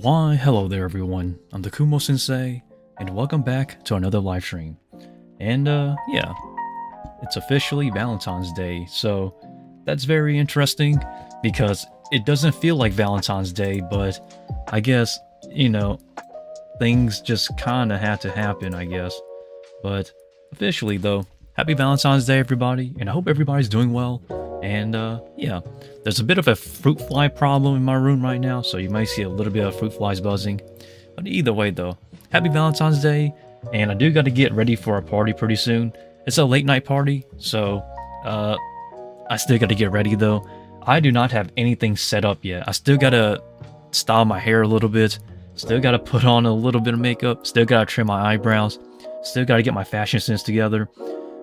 Why, hello there everyone, I'm the Kumo Sensei, and welcome back to another live stream. And yeah, it's officially Valentine's Day, so that's very interesting, because it doesn't feel like Valentine's Day, but I guess, things just kinda had to happen, I guess. But officially though, happy Valentine's Day everybody, and I hope everybody's doing well. And yeah, there's a bit of a fruit fly problem in my room right now, so you might see a little bit of fruit flies buzzing. But either way though, happy Valentine's Day, and I do got to get ready for a party pretty soon. It's a late night party, so I still got to get ready though. I do not have anything set up yet. I still got to style my hair a little bit, still got to put on a little bit of makeup, still got to trim my eyebrows, still got to get my fashion sense together.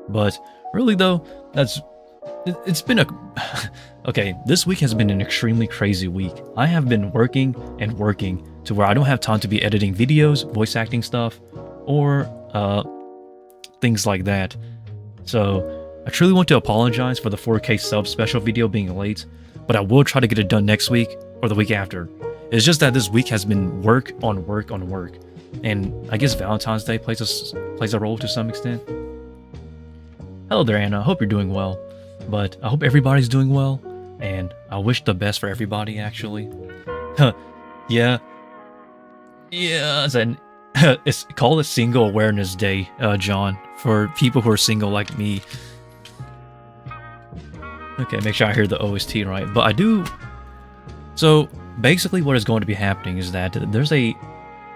But really though, it's been a okay, this week has been an extremely crazy week. I have been working and working to where I don't have time to be editing videos, voice acting stuff, or things like that. So I truly want to apologize for the 4K sub special video being late, but I will try to get it done next week or the week after. It's just that this week has been work on work on work, and I guess Valentine's Day plays a role to some extent. Hello there, Anna. I hope you're doing well. But I hope everybody's doing well, and I wish the best for everybody, actually. Yeah. It's called a Single Awareness Day, John, for people who are single like me. Okay, make sure I hear the OST right. But I do... So, basically what is going to be happening is that there's a...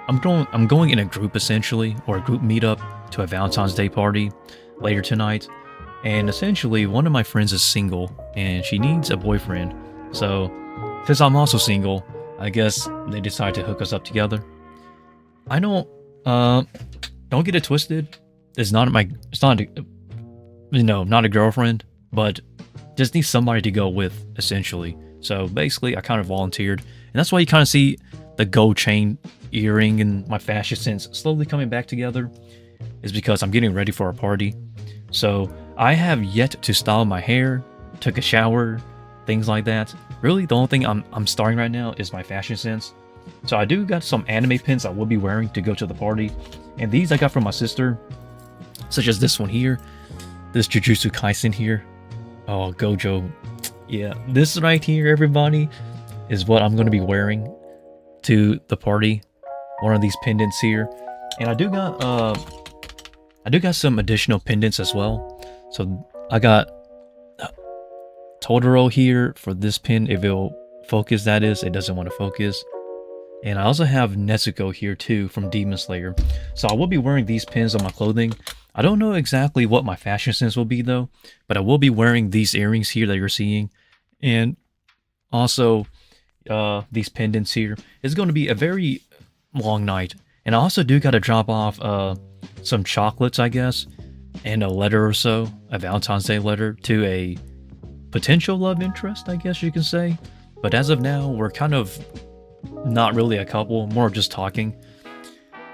I'm going in a group, essentially, or a group meetup to a Valentine's Day party later tonight. And essentially, one of my friends is single, and she needs a boyfriend. So, since I'm also single, I guess they decided to hook us up together. I don't get it twisted. Not a girlfriend, but just need somebody to go with, essentially. So basically, I kind of volunteered, and that's why you kind of see the gold chain earring and my fashion sense slowly coming back together, is because I'm getting ready for a party. So I have yet to style my hair, took a shower, things like that. Really, the only thing I'm starting right now is my fashion sense. So I do got some anime pins I will be wearing to go to the party. And these I got from my sister, such as this one here, this Jujutsu Kaisen here. Oh, Gojo. Yeah, this right here, everybody, is what I'm going to be wearing to the party. One of these pendants here. And I do got some additional pendants as well. So I got Totoro here for this pin. If it'll focus, that is. It doesn't want to focus. And I also have Nezuko here too from Demon Slayer. So I will be wearing these pins on my clothing. I don't know exactly what my fashion sense will be though, but I will be wearing these earrings here that you're seeing. And also these pendants here. It's going to be a very long night. And I also do got to drop off some chocolates, I guess, and a letter or so, a Valentine's Day letter to a potential love interest, I guess you can say. But as of now, we're kind of not really a couple, more just talking.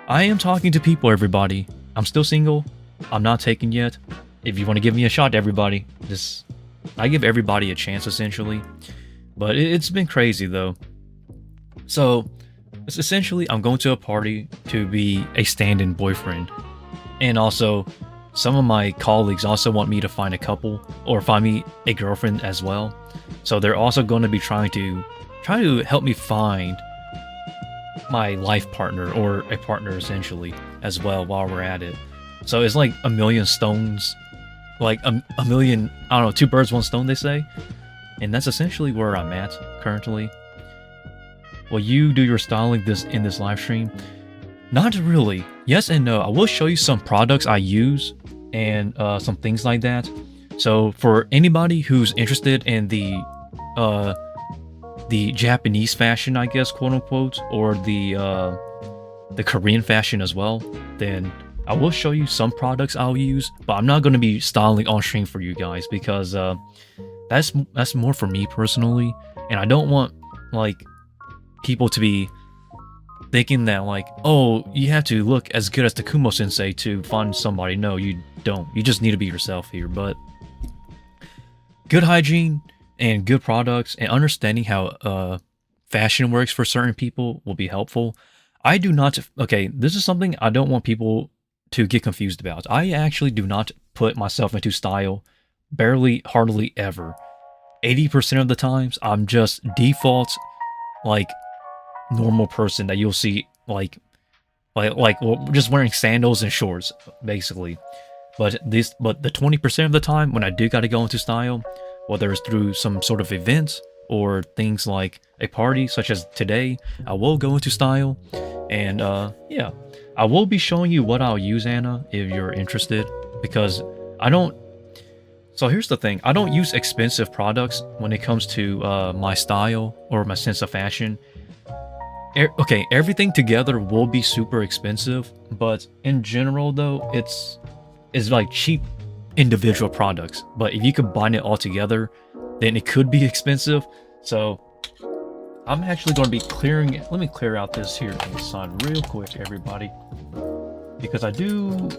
I am talking to people, everybody. I'm still single. I'm not taken yet. If you want to give me a shot, everybody, I give everybody a chance, essentially. But it's been crazy, though. So, essentially, I'm going to a party to be a stand-in boyfriend. And also, some of my colleagues also want me to find a couple or find me a girlfriend as well. So they're also going to be trying to help me find my life partner or a partner essentially as well while we're at it. So it's like a million stones, like a million, I don't know, two birds, one stone, they say. And that's essentially where I'm at currently. Will you do your styling in this live stream? Not really. Yes and no. I will show you some products I use and some things like that. So for anybody who's interested in the Japanese fashion, I guess, quote unquote, or the Korean fashion as well, then I will show you some products I'll use, but I'm not going to be styling on stream for you guys because that's more for me personally, and I don't want like people to be thinking that like, oh, you have to look as good as the Kumo Sensei to find somebody. No, you don't. You just need to be yourself here. But good hygiene and good products and understanding how fashion works for certain people will be helpful. I do not. Okay, this is something I don't want people to get confused about. I actually do not put myself into style, barely, hardly ever. 80% of the times, I'm just default, like, normal person that you'll see, well, just wearing sandals and shorts, basically. But the 20% of the time, when I do got to go into style, whether it's through some sort of event or things like a party, such as today, I will go into style. And yeah, I will be showing you what I'll use, Anna, if you're interested, because I don't. So here's the thing: I don't use expensive products when it comes to my style or my sense of fashion. Okay, everything together will be super expensive, but in general, though, it's like cheap individual products. But if you combine it all together, then it could be expensive. So I'm actually going to be clearing. Let me clear out this here on the side real quick, everybody, because I do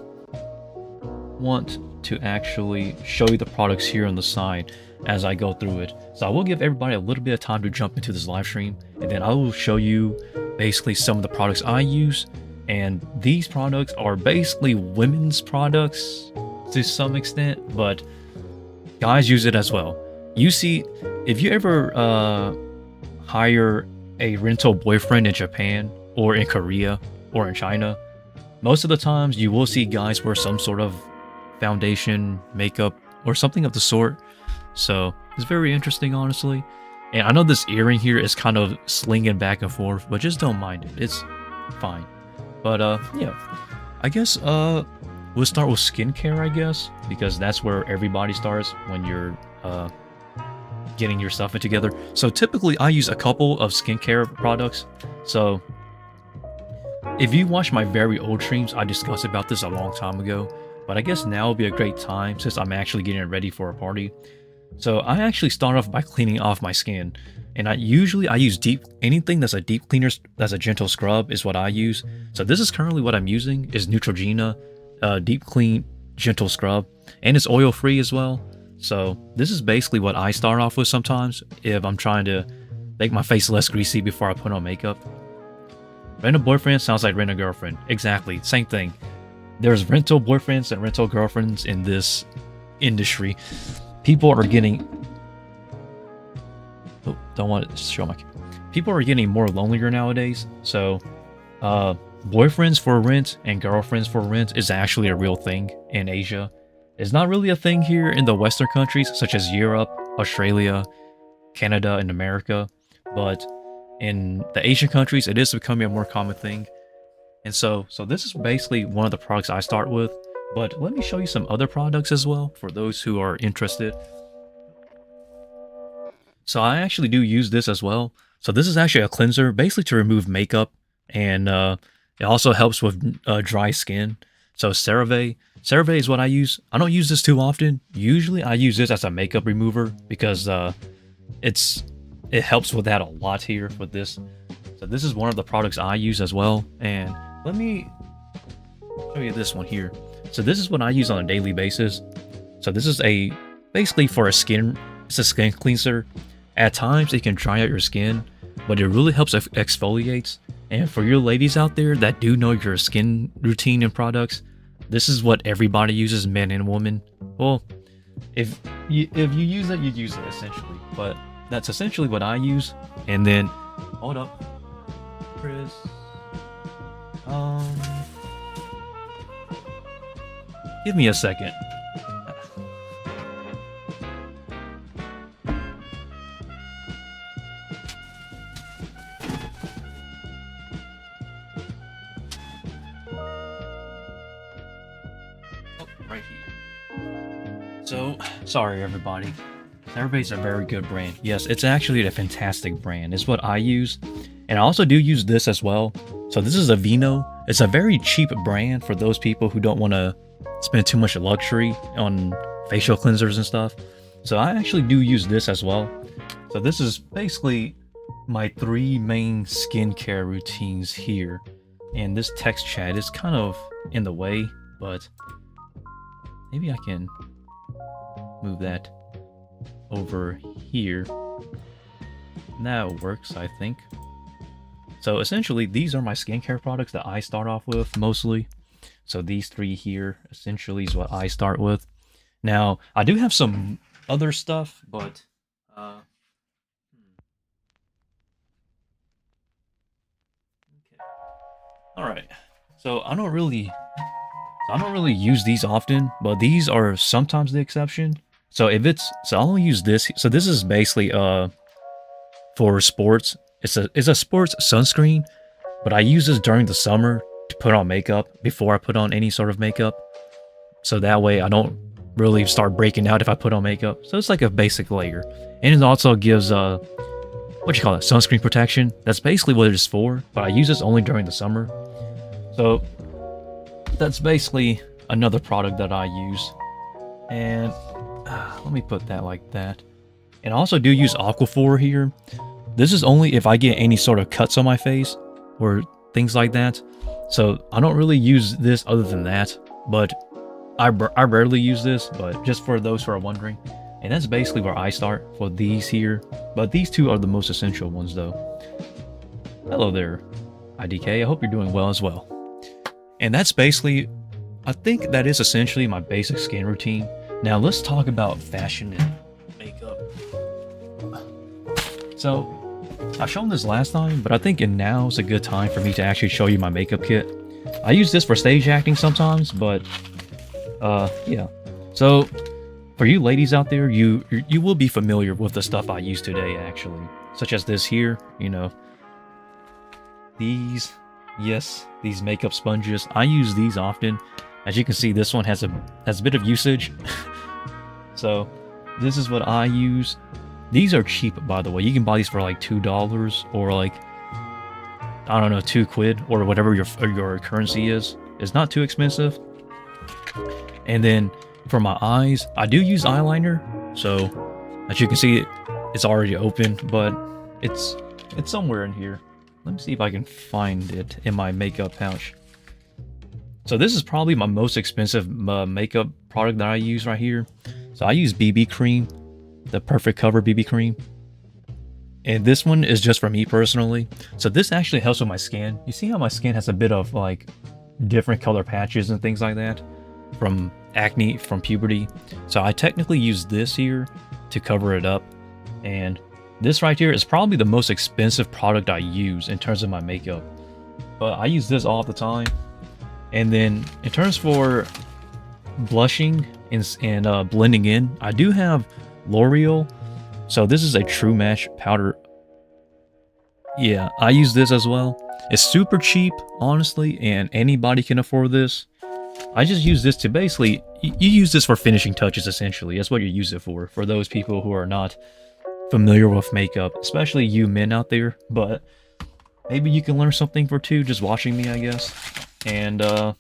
want to actually show you the products here on the side as I go through it. So I will give everybody a little bit of time to jump into this live stream, and then I will show you basically some of the products I use. And these products are basically women's products to some extent, but guys use it as well. You see, if you ever hire a rental boyfriend in Japan or in Korea or in China, most of the times you will see guys wear some sort of foundation, makeup, or something of the sort. So it's very interesting, honestly. And I know this earring here is kind of slinging back and forth, but just don't mind it. It's fine. But yeah, I guess we'll start with skincare, I guess, because that's where everybody starts when you're getting your stuff together. So typically I use a couple of skincare products. So if you watch my very old streams, I discussed about this a long time ago, but I guess now will be a great time since I'm actually getting ready for a party. So I actually start off by cleaning off my skin, and I use anything that's a deep cleaner, that's a gentle scrub is what I use. So this is currently what I'm using, is Neutrogena deep clean gentle scrub, and it's oil free as well. So this is basically what I start off with sometimes if I'm trying to make my face less greasy before I put on makeup. Rental boyfriend sounds like rental girlfriend. Exactly, same thing. There's rental boyfriends and rental girlfriends in this industry. People are getting... Oh, don't want to show my... People are getting more lonelier nowadays, so boyfriends for rent and girlfriends for rent is actually a real thing in Asia. It's not really a thing here in the Western countries, such as Europe, Australia, Canada, and America, but in the Asian countries, it is becoming a more common thing. And so this is basically one of the products I start with, but let me show you some other products as well for those who are interested. So I actually do use this as well. So this is actually a cleanser, basically to remove makeup, and it also helps with dry skin. So CeraVe is what I use. I don't use this too often. Usually I use this as a makeup remover because it helps with that a lot here with this. So this is one of the products I use as well. And let me show you this one here. So this is what I use on a daily basis. So this is basically for it's a skin cleanser. At times it can dry out your skin, but it really helps exfoliates. And for your ladies out there that do know your skin routine and products, this is what everybody uses, men and women. Well, if you use it, you use it essentially. But that's essentially what I use. And then, hold up, Chris. Give me a second. Right here. So, sorry everybody. CeraVe's a very good brand. Yes, it's actually a fantastic brand. It's what I use. And I also do use this as well. So this is a Vino. It's a very cheap brand for those people who don't want to spend too much luxury on facial cleansers and stuff. So I actually do use this as well. So this is basically my 3 main skincare routines here. And this text chat is kind of in the way, but maybe I can move that over here. That works, I think. So essentially, these are my skincare products that I start off with mostly. So these three here essentially is what I start with. Now, I do have some other stuff, but okay. All right. So I don't really use these often, but these are sometimes the exception. So I'll only use this. So this is basically for sports. It's a sports sunscreen, but I use this during the summer to put on makeup before I put on any sort of makeup. So that way I don't really start breaking out if I put on makeup. So it's like a basic layer. And it also gives what you call it, sunscreen protection. That's basically what it is for, but I use this only during the summer. So that's basically another product that I use. And let me put that like that. And I also do use Aquaphor here. This is only if I get any sort of cuts on my face or things like that. So I don't really use this other than that, but I rarely use this, but just for those who are wondering. And that's basically where I start for these here. But these two are the most essential ones though. Hello there, IDK. I hope you're doing well as well. And that's basically, I think that is essentially my basic skin routine. Now let's talk about fashion and makeup. So I've shown this last time, but I think now is a good time for me to actually show you my makeup kit. I use this for stage acting sometimes, but yeah. So for you ladies out there, you will be familiar with the stuff I use today actually, such as this here, you know. These makeup sponges. I use these often. As you can see, this one has a bit of usage. So this is what I use. These are cheap, by the way. You can buy these for like $2 or like, I don't know, 2 quid or whatever your currency is. It's not too expensive. And then for my eyes, I do use eyeliner. So as you can see, it's already open, but it's somewhere in here. Let me see if I can find it in my makeup pouch. So this is probably my most expensive makeup product that I use right here. So I use BB cream, the Perfect Cover BB cream. And this one is just for me personally. So this actually helps with my skin. You see how my skin has a bit of like different color patches and things like that from acne, from puberty. So I technically use this here to cover it up. And this right here is probably the most expensive product I use in terms of my makeup. But I use this all the time. And then in terms for blushing and blending in, I do have L'Oreal. So this is a True Match powder. Yeah, I use this as well. It's super cheap, honestly, and anybody can afford this. I just use this to basically, you use this for finishing touches essentially. That's what you use it for those people who are not familiar with makeup, especially you men out there. But maybe you can learn something for two just watching me, I guess. And I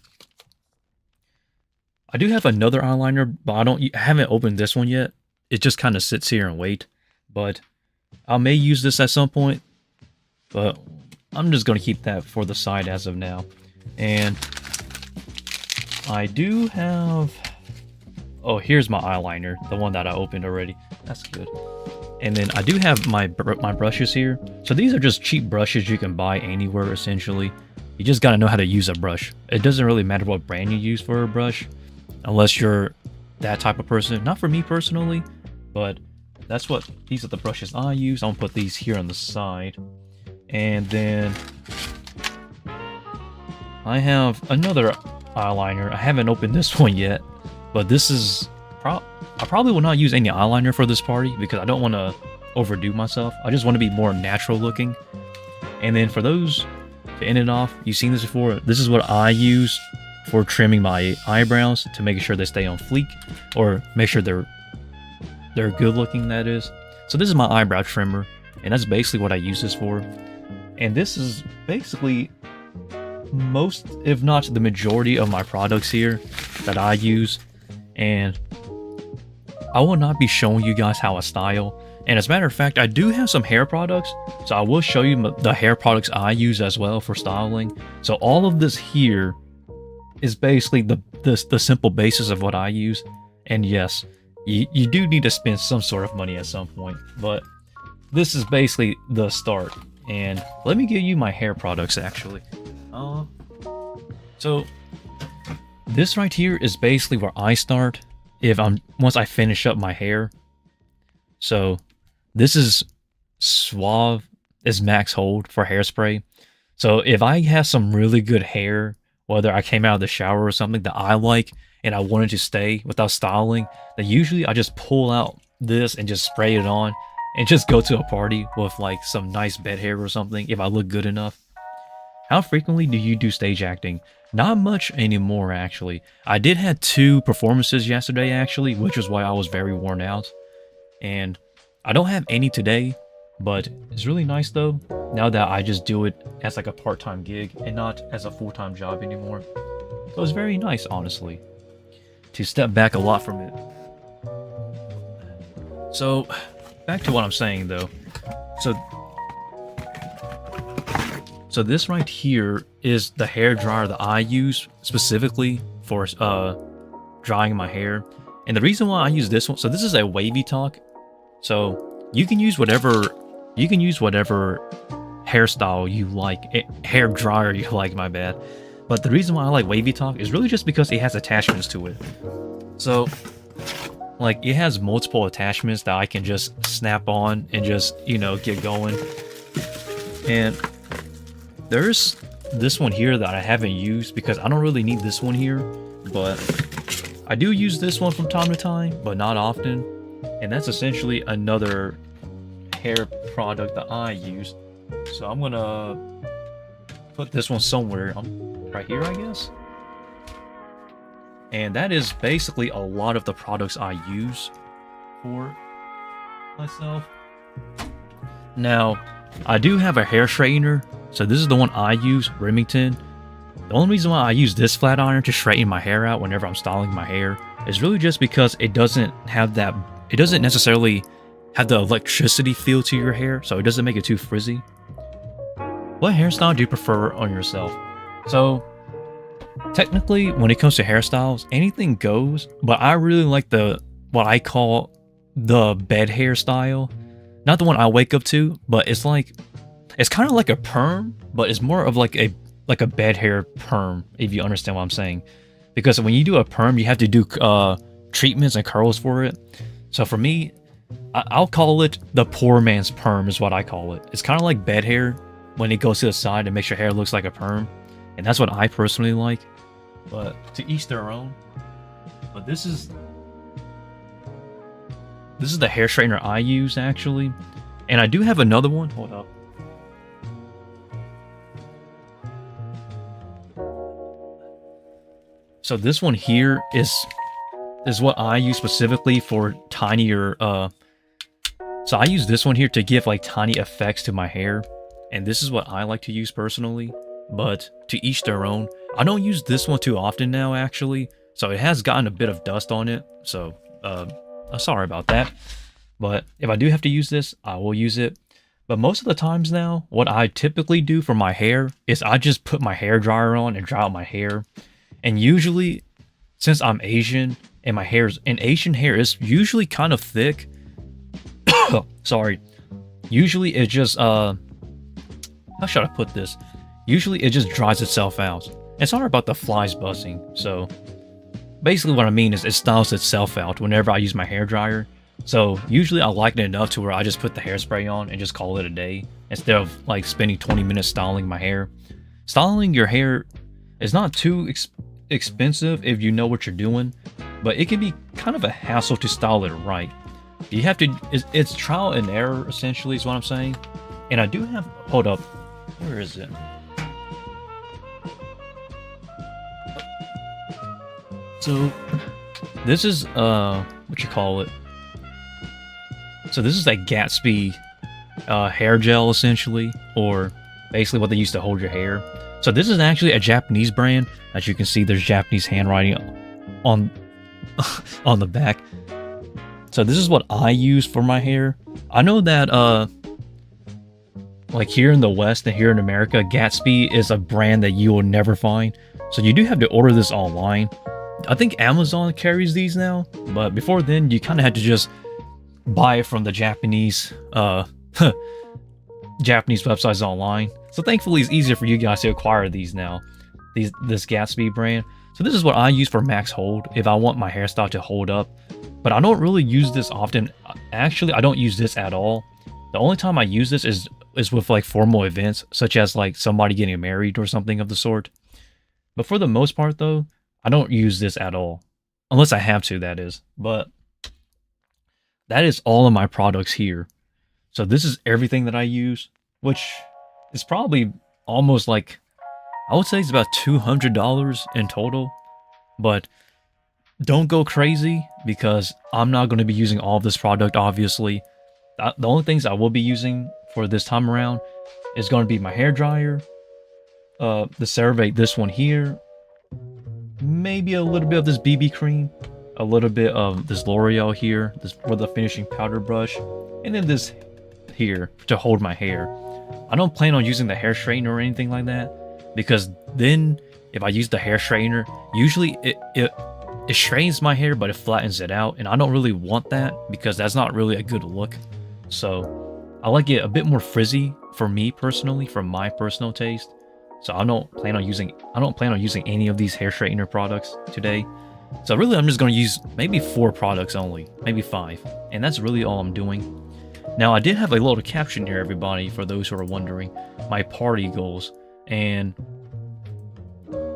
do have another eyeliner, but I haven't opened this one yet. It just kind of sits here and wait. But I may use this at some point, but I'm just going to keep that for the side as of now. And I do have, oh, here's my eyeliner, the one that I opened already. That's good. And then I do have my brushes here. So these are just cheap brushes you can buy anywhere essentially. You just got to know how to use a brush. It doesn't really matter what brand you use for a brush, unless you're that type of person. Not for me personally, but these are the brushes I use. I'll put these here on the side. And then I have another eyeliner. I haven't opened this one yet, but this is I probably will not use any eyeliner for this party because I don't want to overdo myself. I just want to be more natural looking. And then for those, to end it off, you've seen this before. This is what I use for trimming my eyebrows to make sure they stay on fleek, or make sure they're good looking, that is. So this is my eyebrow trimmer, and that's basically what I use this for. And this is basically most, if not the majority of my products here that I use. And I will not be showing you guys how I style. And as a matter of fact, I do have some hair products, so I will show you the hair products I use as well for styling. So all of this here is basically the simple basis of what I use. And yes, you do need to spend some sort of money at some point, but this is basically the start. And let me give you my hair products actually. So this right here is basically where I start once I finish up my hair. So this is Suave is max hold for hairspray. So if I have some really good hair, whether I came out of the shower or something that I like and I wanted to stay without styling, then usually I just pull out this and just spray it on and just go to a party with like some nice bed hair or something if I look good enough. How frequently do you do stage acting? Not much anymore actually. I did have 2 performances yesterday actually, which is why I was very worn out. And I don't have any today, but it's really nice though, now that I just do it as like a part-time gig and not as a full-time job anymore. So it's very nice, honestly, to step back a lot from it. So, back to what I'm saying though. So this right here is the hair dryer that I use specifically for drying my hair. And the reason why I use this one, so this is a wavy talk. So you can use whatever hairstyle you like, hair dryer you like, my bad. But the reason why I like wavy talk is really just because it has attachments to it. So like it has multiple attachments that I can just snap on and just, you know, get going. And there's this one here that I haven't used because I don't really need this one here, but I do use this one from time to time, but not often. And that's essentially another hair product that I use. So I'm gonna put this one somewhere, right here, I guess. And that is basically a lot of the products I use for myself. Now, I do have a hair straightener. So this is the one I use, Remington. The only reason why I use this flat iron to straighten my hair out whenever I'm styling my hair is really just because it doesn't necessarily have the electricity feel to your hair, so it doesn't make it too frizzy. What hairstyle do you prefer on yourself? So technically, when it comes to hairstyles, anything goes, but I really like what I call the bed hairstyle. Not the one I wake up to, but it's kind of like a perm, but it's more of like a bed hair perm, if you understand what I'm saying. Because when you do a perm, you have to do treatments and curls for it. So for me, I'll call it the poor man's perm is what I call it. It's kind of like bed hair when it goes to the side and makes your hair looks like a perm. And that's what I personally like. But to each their own. But this is the hair straightener I use actually. And I do have another one. Hold up. So this one here is what I use specifically for tinier, so I use this one here to give like tiny effects to my hair. And this is what I like to use personally, but to each their own. I don't use this one too often now actually, so it has gotten a bit of dust on it. So, I'm sorry about that. But if I do have to use this, I will use it. But most of the times now, what I typically do for my hair is I just put my hair dryer on and dry out my hair. And usually, since I'm Asian and Asian hair is usually kind of thick. Sorry. Usually it just, how should I put this? Usually it just dries itself out. And sorry about the flies buzzing. So basically what I mean is it styles itself out whenever I use my hair dryer. So usually I like it enough to where I just put the hairspray on and just call it a day instead of like spending 20 minutes styling my hair. Styling your hair is not too expensive if you know what you're doing, but it can be kind of a hassle to style it right. You have to, it's trial and error essentially is what I'm saying. And I do have, hold up, where is it? So this is what you call it. So this is a Gatsby hair gel essentially, or basically what they use to hold your hair. So this is actually a Japanese brand. As you can see, there's Japanese handwriting on on the back. So this is what I use for my hair. I know that like here in the West and here in America, Gatsby is a brand that you will never find. So you do have to order this online. I think Amazon carries these now, but before then you kind of had to just buy it from the Japanese Japanese websites online. So thankfully it's easier for you guys to acquire these now. This Gatsby brand. So this is what I use for max hold if I want my hairstyle to hold up. But I don't really use this often. Actually, I don't use this at all. The only time I use this is with like formal events, such as like somebody getting married or something of the sort. But for the most part though, I don't use this at all. Unless I have to, that is. But that is all of my products here. So this is everything that I use, which is probably almost like, I would say it's about $200 in total. But don't go crazy because I'm not going to be using all of this product, obviously. The only things I will be using for this time around is going to be my hair dryer, the CeraVe, this one here, maybe a little bit of this BB cream, a little bit of this L'Oreal here, this for the finishing powder brush, and then this here to hold my hair. I don't plan on using the hair straightener or anything like that, because then if I use the hair straightener, usually it straightens my hair, but it flattens it out, and I don't really want that because that's not really a good look. So I like it a bit more frizzy for me personally, for my personal taste. So I don't plan on using any of these hair straightener products today. So really I'm just going to use maybe 4 products only, maybe 5, and that's really all I'm doing. Now I did have a little caption here, everybody, for those who are wondering, my party goals. And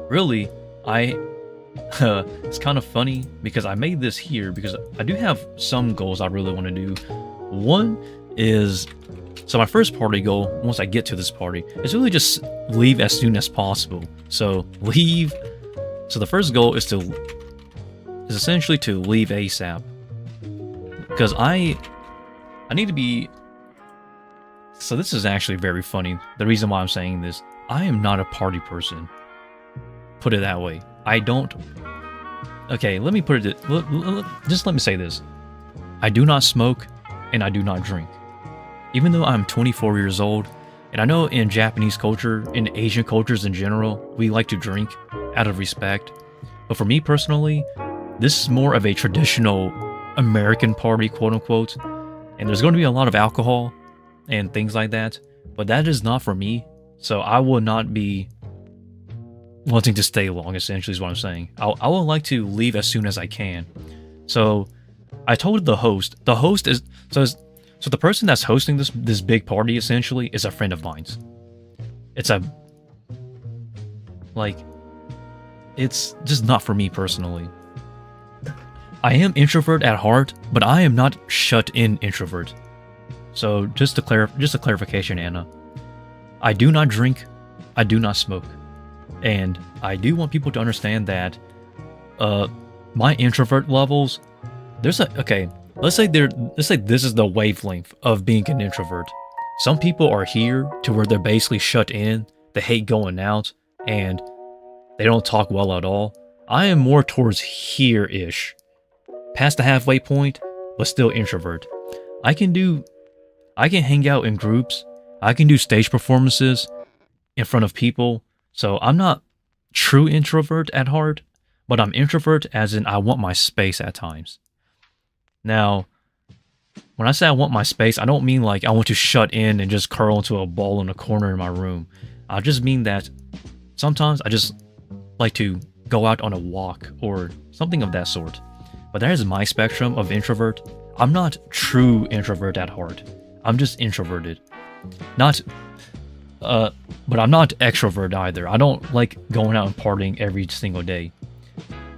really it's kind of funny because I made this here because I do have some goals I really want to do. One is, so my first party goal, once I get to this party, is really just leave as soon as possible. So leave. So the first goal is essentially to leave ASAP, because I need to be. So this is actually very funny. The reason why I'm saying this, I am not a party person. Put it that way. I don't. Okay, let me put it. Just let me say this. I do not smoke and I do not drink. Even though I'm 24 years old, and I know in Japanese culture, in Asian cultures in general, we like to drink out of respect. But for me personally, this is more of a traditional American party, quote unquote. And there's going to be a lot of alcohol and things like that. But that is not for me. So I will not be wanting to stay long, essentially is what I'm saying. I would like to leave as soon as I can. So I told the host is, so the person that's hosting this big party essentially is a friend of mine's. It's just not for me personally. I am introvert at heart, but I am not shut-in introvert. So just a clarification, Anna. I do not drink, I do not smoke. And I do want people to understand that my introvert levels, let's say this is the wavelength of being an introvert. Some people are here to where they're basically shut in, they hate going out, and they don't talk well at all. I am more towards here-ish. Past the halfway point, but still introvert. I can hang out in groups, I can do stage performances in front of people, so I'm not true introvert at heart, but I'm introvert as in I want my space at times. Now, when I say I want my space, I don't mean like I want to shut in and just curl into a ball in a corner in my room. I just mean that sometimes I just like to go out on a walk or something of that sort. But that is my spectrum of introvert. I'm not true introvert at heart. I'm just introverted. But I'm not extrovert either. I don't like going out and partying every single day.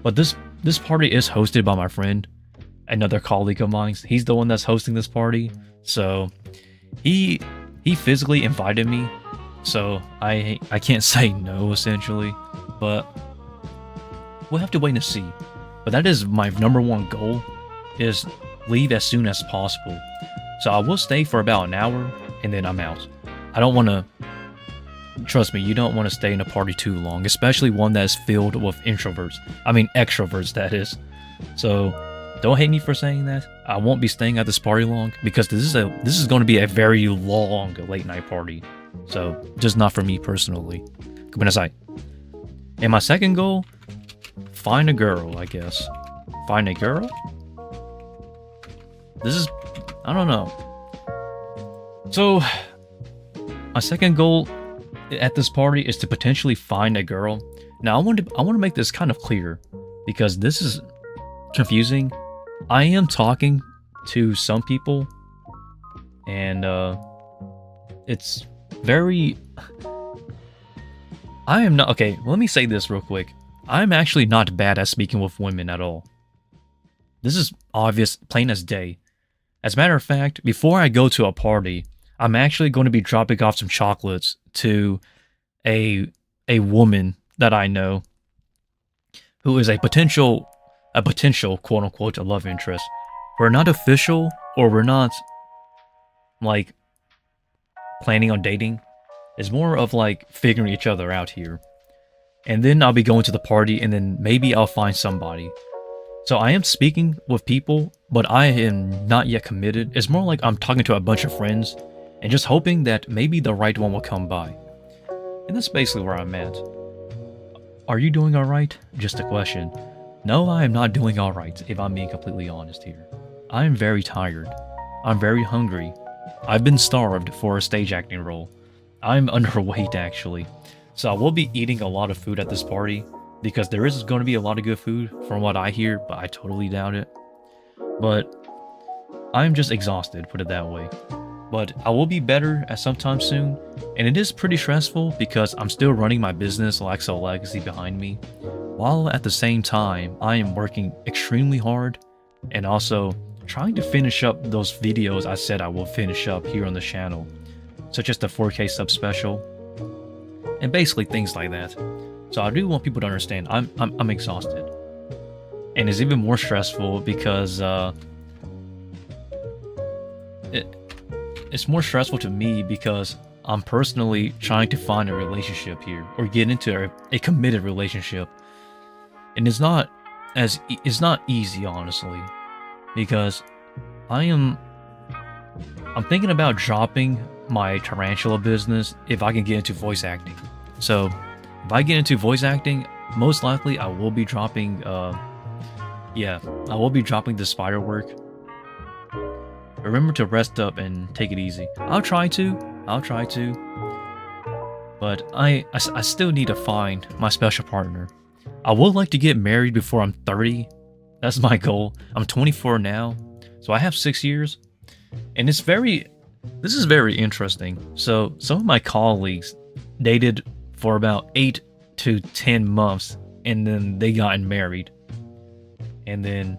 But this party is hosted by my friend, another colleague of mine. He's the one that's hosting this party. So he physically invited me. So I can't say no, essentially. But we'll have to wait and see. But that is my number one goal, is leave as soon as possible. So I will stay for about an hour and then I'm out. I don't want to. Trust me, you don't want to stay in a party too long, especially one that's filled with introverts. I mean, extroverts, that is. So, don't hate me for saying that. I won't be staying at this party long because this is going to be a very long late night party. So, just not for me personally. Gomenasai. And my second goal, find a girl, I guess. Find a girl? I don't know. So, my second goal at this party is to potentially find a girl. Now, I want to make this kind of clear because this is confusing. I am talking to some people, and it's very. I am not okay. Let me say this real quick. I'm actually not bad at speaking with women at all. This is obvious, plain as day. As a matter of fact, before I go to a party, I'm actually going to be dropping off some chocolates to a woman that I know who is a potential quote unquote a love interest. We're not official, or we're not like planning on dating. It's more of like figuring each other out here. And then I'll be going to the party, and then maybe I'll find somebody. So I am speaking with people, but I am not yet committed. It's more like I'm talking to a bunch of friends and just hoping that maybe the right one will come by. And that's basically where I'm at. Are you doing alright? Just a question. No, I am not doing alright, if I'm being completely honest here. I am very tired. I'm very hungry. I've been starved for a stage acting role. I'm underweight, actually. So I will be eating a lot of food at this party, because there is going to be a lot of good food from what I hear, but I totally doubt it. But I'm just exhausted, put it that way. But I will be better at some time soon, and it is pretty stressful because I'm still running my business Laxo Legacy behind me, while at the same time I am working extremely hard and also trying to finish up those videos I said I will finish up here on the channel, such as the 4K sub special, and basically things like that. So I do want people to understand I'm exhausted. And it's even more stressful because it's more stressful to me because I'm personally trying to find a relationship here, or get into a committed relationship. And it's not easy, honestly, because I'm thinking about dropping my Tarantula business if I can get into voice acting. So if I get into voice acting, most likely I will be dropping I will be dropping the spider work. Remember to rest up and take it easy. I'll try to, but I still need to find my special partner. I would like to get married before I'm 30. That's my goal. I'm 24 now, so I have 6 years, and this is very interesting. So some of my colleagues dated for about 8 to 10 months, and then they got married. And then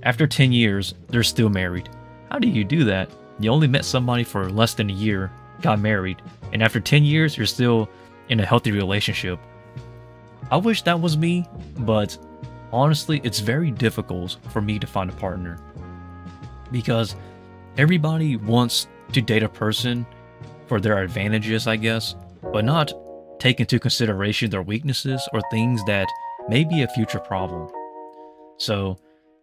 after 10 years, they're still married. How do you do that? You only met somebody for less than a year, got married, and after 10 years, you're still in a healthy relationship. I wish that was me, but honestly, it's very difficult for me to find a partner, because everybody wants to date a person for their advantages, I guess, but not take into consideration their weaknesses or things that may be a future problem. So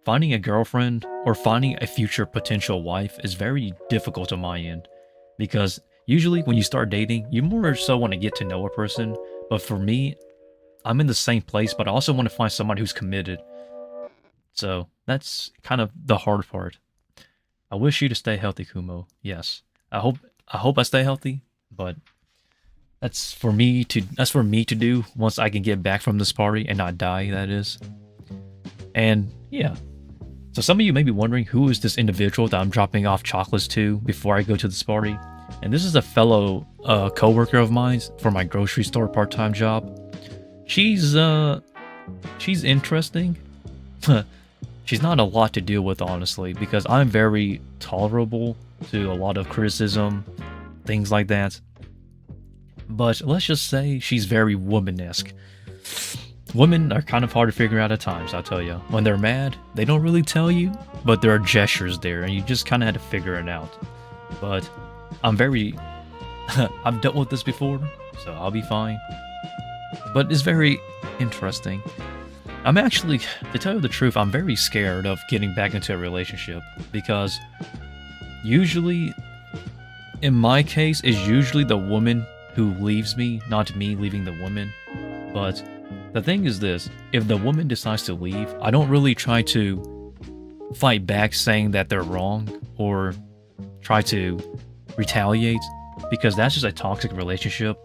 finding a girlfriend or finding a future potential wife is very difficult on my end, because usually when you start dating, you more so want to get to know a person. But for me, I'm in the same place, but I also want to find someone who's committed. So that's kind of the hard part. I wish you to stay healthy, Kumo. Yes, I hope I stay healthy, but that's for me to do once I can get back from this party and not die, that is. And yeah. So some of you may be wondering, who is this individual that I'm dropping off chocolates to before I go to this party? And this is a fellow co-worker of mine for my grocery store part-time job. She's interesting. She's not a lot to deal with, honestly, because I'm very tolerable to a lot of criticism, things like that. But let's just say she's very woman-esque. Women are kind of hard to figure out at times, I'll tell you. When they're mad, they don't really tell you, but there are gestures there, and you just kind of had to figure it out. But I'm very... I've dealt with this before, so I'll be fine. But it's very interesting. I'm actually, to tell you the truth, I'm very scared of getting back into a relationship, because usually, in my case, it's usually the woman who leaves me, not me leaving the woman. But the thing is this, if the woman decides to leave, I don't really try to fight back saying that they're wrong, or try to retaliate, because that's just a toxic relationship.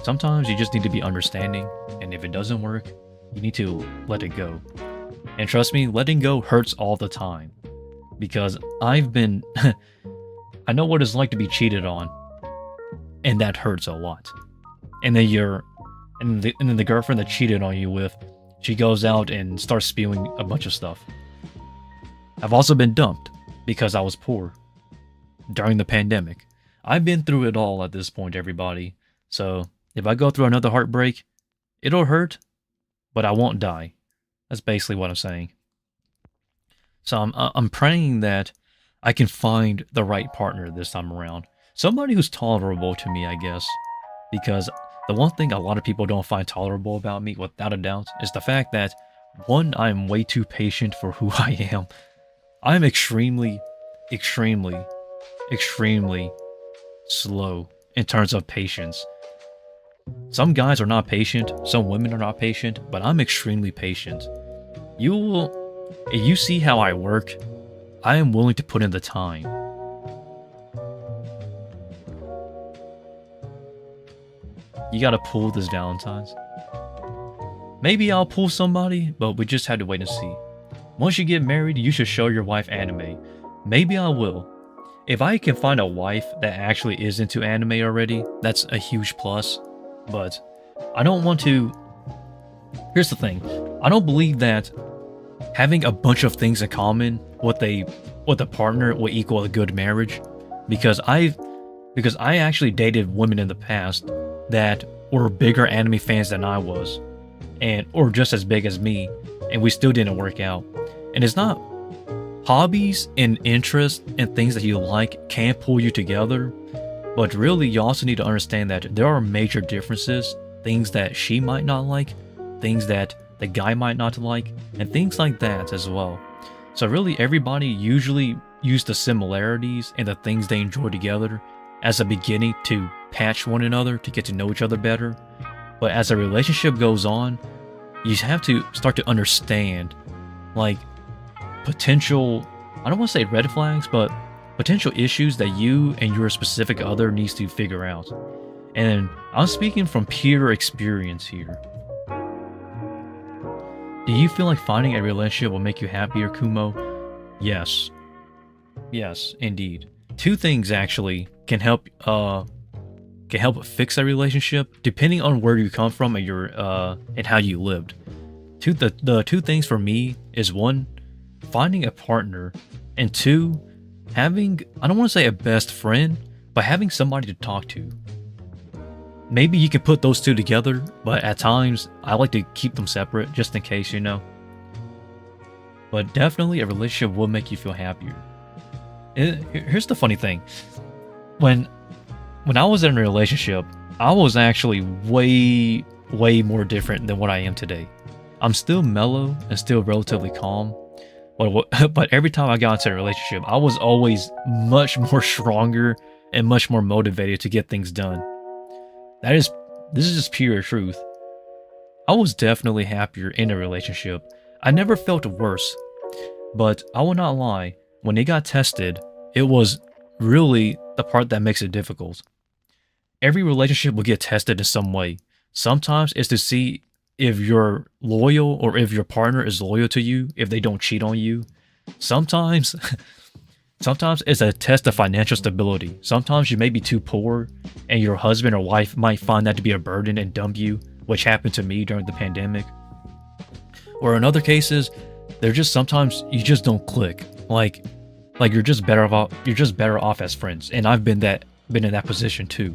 Sometimes you just need to be understanding, and if it doesn't work, you need to let it go. And trust me, letting go hurts all the time. Because I've been... I know what it's like to be cheated on, and that hurts a lot. And then then the girlfriend that cheated on you with, she goes out and starts spewing a bunch of stuff. I've also been dumped because I was poor during the pandemic. I've been through it all at this point, everybody. So if I go through another heartbreak, it'll hurt, but I won't die. That's basically what I'm saying. So I'm praying that I can find the right partner this time around. Somebody who's tolerable to me, I guess. Because the one thing a lot of people don't find tolerable about me, without a doubt, is the fact that, one, I'm way too patient for who I am. I'm extremely, extremely, extremely slow in terms of patience. Some guys are not patient, some women are not patient, but I'm extremely patient. If you see how I work, I am willing to put in the time. You gotta pull this Valentine's. Maybe I'll pull somebody, but we just have to wait and see. Once you get married, you should show your wife anime. Maybe I will. If I can find a wife that actually is into anime already, that's a huge plus. But I don't want to... Here's the thing. I don't believe that having a bunch of things in common with a partner will equal a good marriage. Because I actually dated women in the past that were bigger anime fans than I was, or just as big as me, and we still didn't work out. And it's not... Hobbies and interests and things that you like can pull you together, but really you also need to understand that there are major differences, things that she might not like, things that the guy might not like, and things like that as well. So really everybody usually use the similarities and the things they enjoy together as a beginning to patch one another, to get to know each other better. But as a relationship goes on, you have to start to understand, like, potential, I don't want to say red flags, but potential issues that you and your specific other needs to figure out. And I'm speaking from pure experience here. Do you feel like finding a relationship will make you happier, Kumo? Yes. Yes, indeed. Two things actually can help fix a relationship, depending on where you come from and your and how you lived. The two things for me is, one, finding a partner, and two, having, I don't want to say a best friend, but having somebody to talk to. Maybe you can put those two together, but at times I like to keep them separate just in case, you know. But definitely a relationship will make you feel happier. Here's the funny thing. When I was in a relationship, I was actually way more different than what I am today. I'm still mellow and still relatively calm. But every time I got into a relationship, I was always much more stronger and much more motivated to get things done. This is just pure truth. I was definitely happier in a relationship. I never felt worse. But I will not lie, when it got tested, it was really the part that makes it difficult. Every relationship will get tested in some way. Sometimes it's to see if you're loyal or if your partner is loyal to you, if they don't cheat on you. Sometimes it's a test of financial stability. Sometimes you may be too poor and your husband or wife might find that to be a burden and dump you, which happened to me during the pandemic. Or in other cases, they're just sometimes you just don't click. Like you're just better off as friends. And I've been in that position too.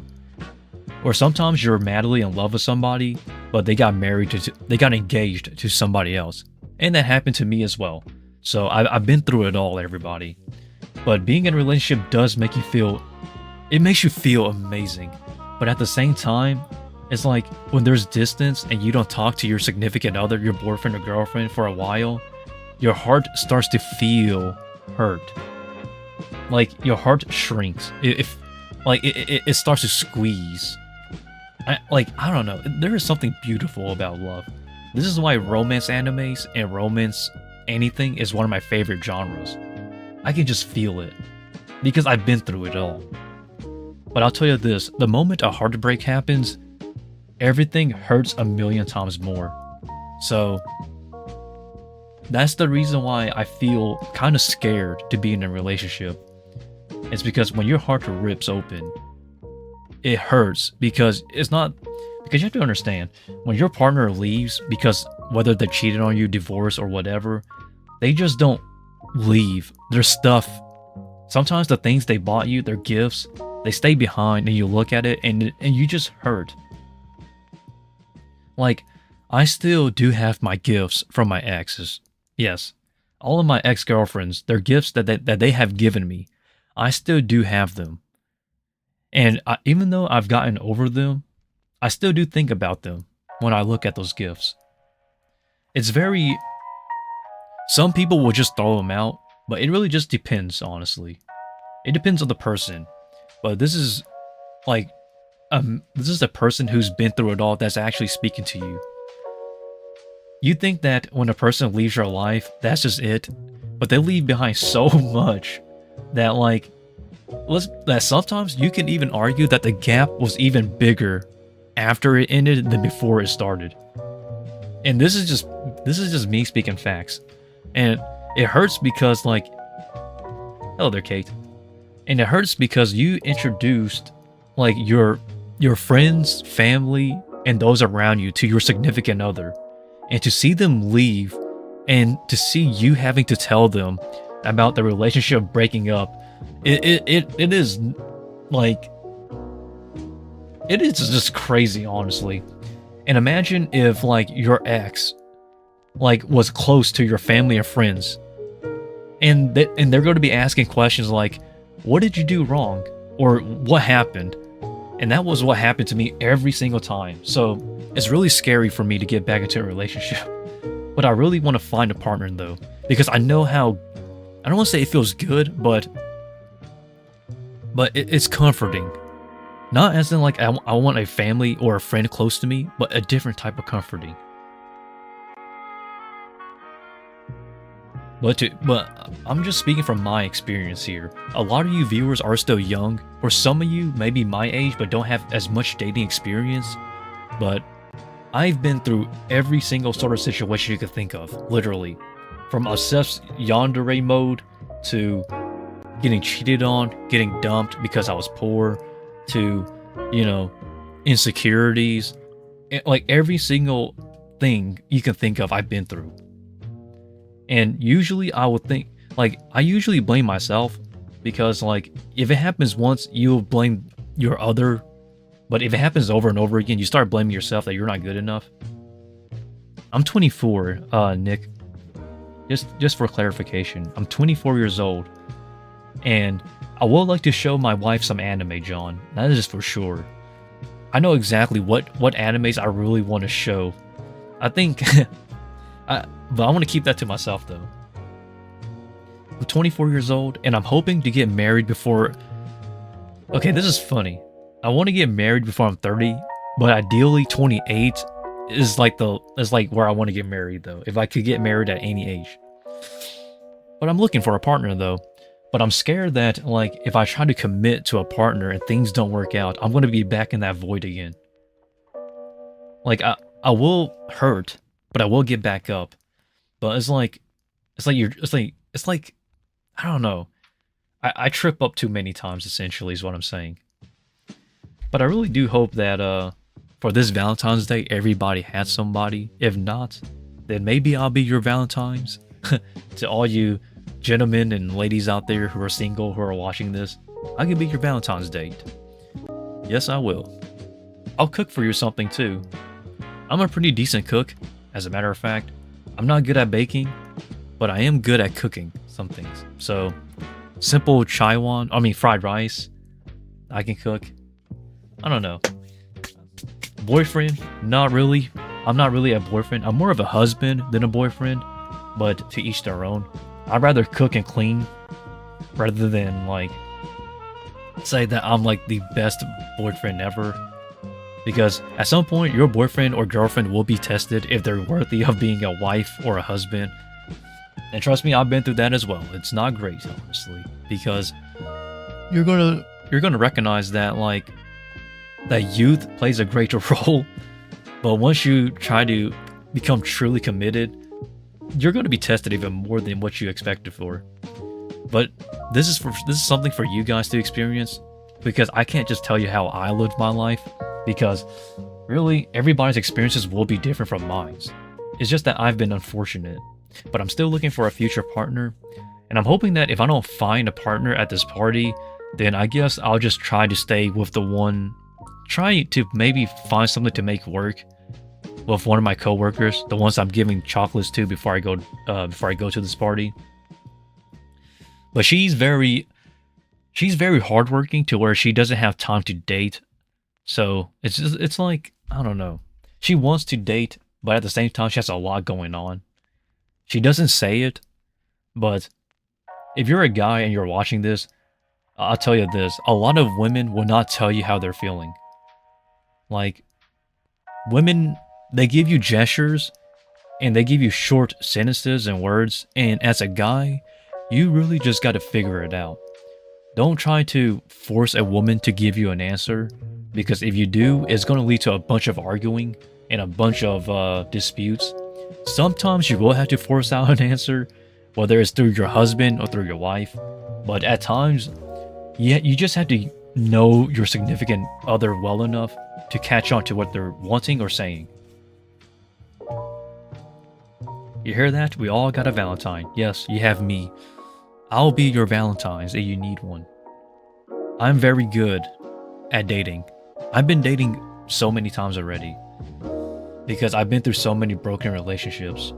Or sometimes you're madly in love with somebody, but they got engaged to somebody else. And that happened to me as well. So I've been through it all, everybody. But being in a relationship does make you feel, it makes you feel amazing. But at the same time, it's like when there's distance and you don't talk to your significant other, your boyfriend or girlfriend for a while, your heart starts to feel hurt. Like your heart shrinks. It starts to squeeze. I don't know. There is something beautiful about love. This is why romance animes and romance anything is one of my favorite genres. I can just feel it because I've been through it all. But I'll tell you this, the moment a heartbreak happens, everything hurts a million times more. So that's the reason why I feel kind of scared to be in a relationship. It's because when your heart rips open, it hurts because it's not, because you have to understand, when your partner leaves, because whether they cheated on you, divorce or whatever, they just don't leave. Their stuff, sometimes the things they bought you, their gifts, they stay behind and you look at it and you just hurt. Like, I still do have my gifts from my exes. Yes, all of my ex-girlfriends, their gifts that they have given me, I still do have them. And even though I've gotten over them, I still do think about them when I look at those gifts. It's very... Some people will just throw them out, but it really just depends, honestly. It depends on the person. But this is like... this is a person who's been through it all that's actually speaking to you. You think that when a person leaves your life, that's just it, but they leave behind so much that, like, that sometimes you can even argue that the gap was even bigger after it ended than before it started. And this is just me speaking facts. And it hurts because, like, hello there, Kate. And it hurts because you introduced, like, your friends, family, and those around you to your significant other. And to see them leave, and to see you having to tell them about the relationship breaking up, it is, like, it is just crazy, honestly. And imagine if, like, your ex, like, was close to your family and friends, and they're going to be asking questions like, what did you do wrong? Or what happened? And that was what happened to me every single time. So it's really scary for me to get back into a relationship. But I really want to find a partner though, because I know how, I don't want to say it feels good, but it's comforting. Not as in like I want a family or a friend close to me, but a different type of comforting. But I'm just speaking from my experience here. A lot of you viewers are still young, or some of you may be my age but don't have as much dating experience. But I've been through every single sort of situation you could think of, literally. From obsessed yandere mode, to getting cheated on, getting dumped because I was poor, to, you know, insecurities. Like every single thing you can think of, I've been through. And usually I would think, like, I usually blame myself, because, like, if it happens once, you'll blame your other, but if it happens over and over again, you start blaming yourself that you're not good enough. I'm 24, Nick. Just for clarification, I'm 24 years old, and I would like to show my wife some anime, John. That is for sure. I know exactly what animes I really want to show. I think... But I want to keep that to myself, though. I'm 24 years old, and I'm hoping to get married before... Okay, this is funny. I want to get married before I'm 30, but ideally 28 is like where I want to get married, though. If I could get married at any age. But I'm looking for a partner, though. But I'm scared that, like, if I try to commit to a partner and things don't work out, I'm going to be back in that void again. Like, I will hurt, but I will get back up. But it's like I don't know. I trip up too many times, essentially, is what I'm saying. But I really do hope that for this Valentine's Day, everybody had somebody. If not, then maybe I'll be your Valentines. To all you gentlemen and ladies out there who are single, who are watching this, I can be your Valentine's date. Yes, I will. I'll cook for you something too. I'm a pretty decent cook, as a matter of fact. I'm not good at baking, but I am good at cooking some things. So, simple fried rice, I can cook. I don't know. Boyfriend? Not really. I'm not really a boyfriend. I'm more of a husband than a boyfriend, but to each their own. I'd rather cook and clean rather than, like, say that I'm, like, the best boyfriend ever. Because at some point, your boyfriend or girlfriend will be tested if they're worthy of being a wife or a husband. And trust me, I've been through that as well. It's not great, honestly. Because you're gonna you're gonna recognize that like that youth plays a greater role, but once you try to become truly committed, you're gonna be tested even more than what you expected for. But this is something for you guys to experience, because I can't just tell you how I lived my life, because really everybody's experiences will be different from mine. It's just that I've been unfortunate, but I'm still looking for a future partner, and I'm hoping that if I don't find a partner at this party, then I guess I'll just try to stay with the one, try to maybe find something to make work with one of my coworkers, the ones I'm giving chocolates to before I go to this party. But she's very hardworking to where she doesn't have time to date. So it's like, I don't know. She wants to date, but at the same time she has a lot going on. She doesn't say it, but if you're a guy and you're watching this, I'll tell you this, a lot of women will not tell you how they're feeling. Like, women, they give you gestures, and they give you short sentences and words, and as a guy, you really just gotta figure it out. Don't try to force a woman to give you an answer, because if you do, it's gonna lead to a bunch of arguing and a bunch of disputes. Sometimes you will have to force out an answer, whether it's through your husband or through your wife, but at times, yeah, you just have to know your significant other well enough to catch on to what they're wanting or saying. You hear that? We all got a Valentine. Yes, you have me. I'll be your Valentines if you need one. I'm very good at dating. I've been dating so many times already, because I've been through so many broken relationships.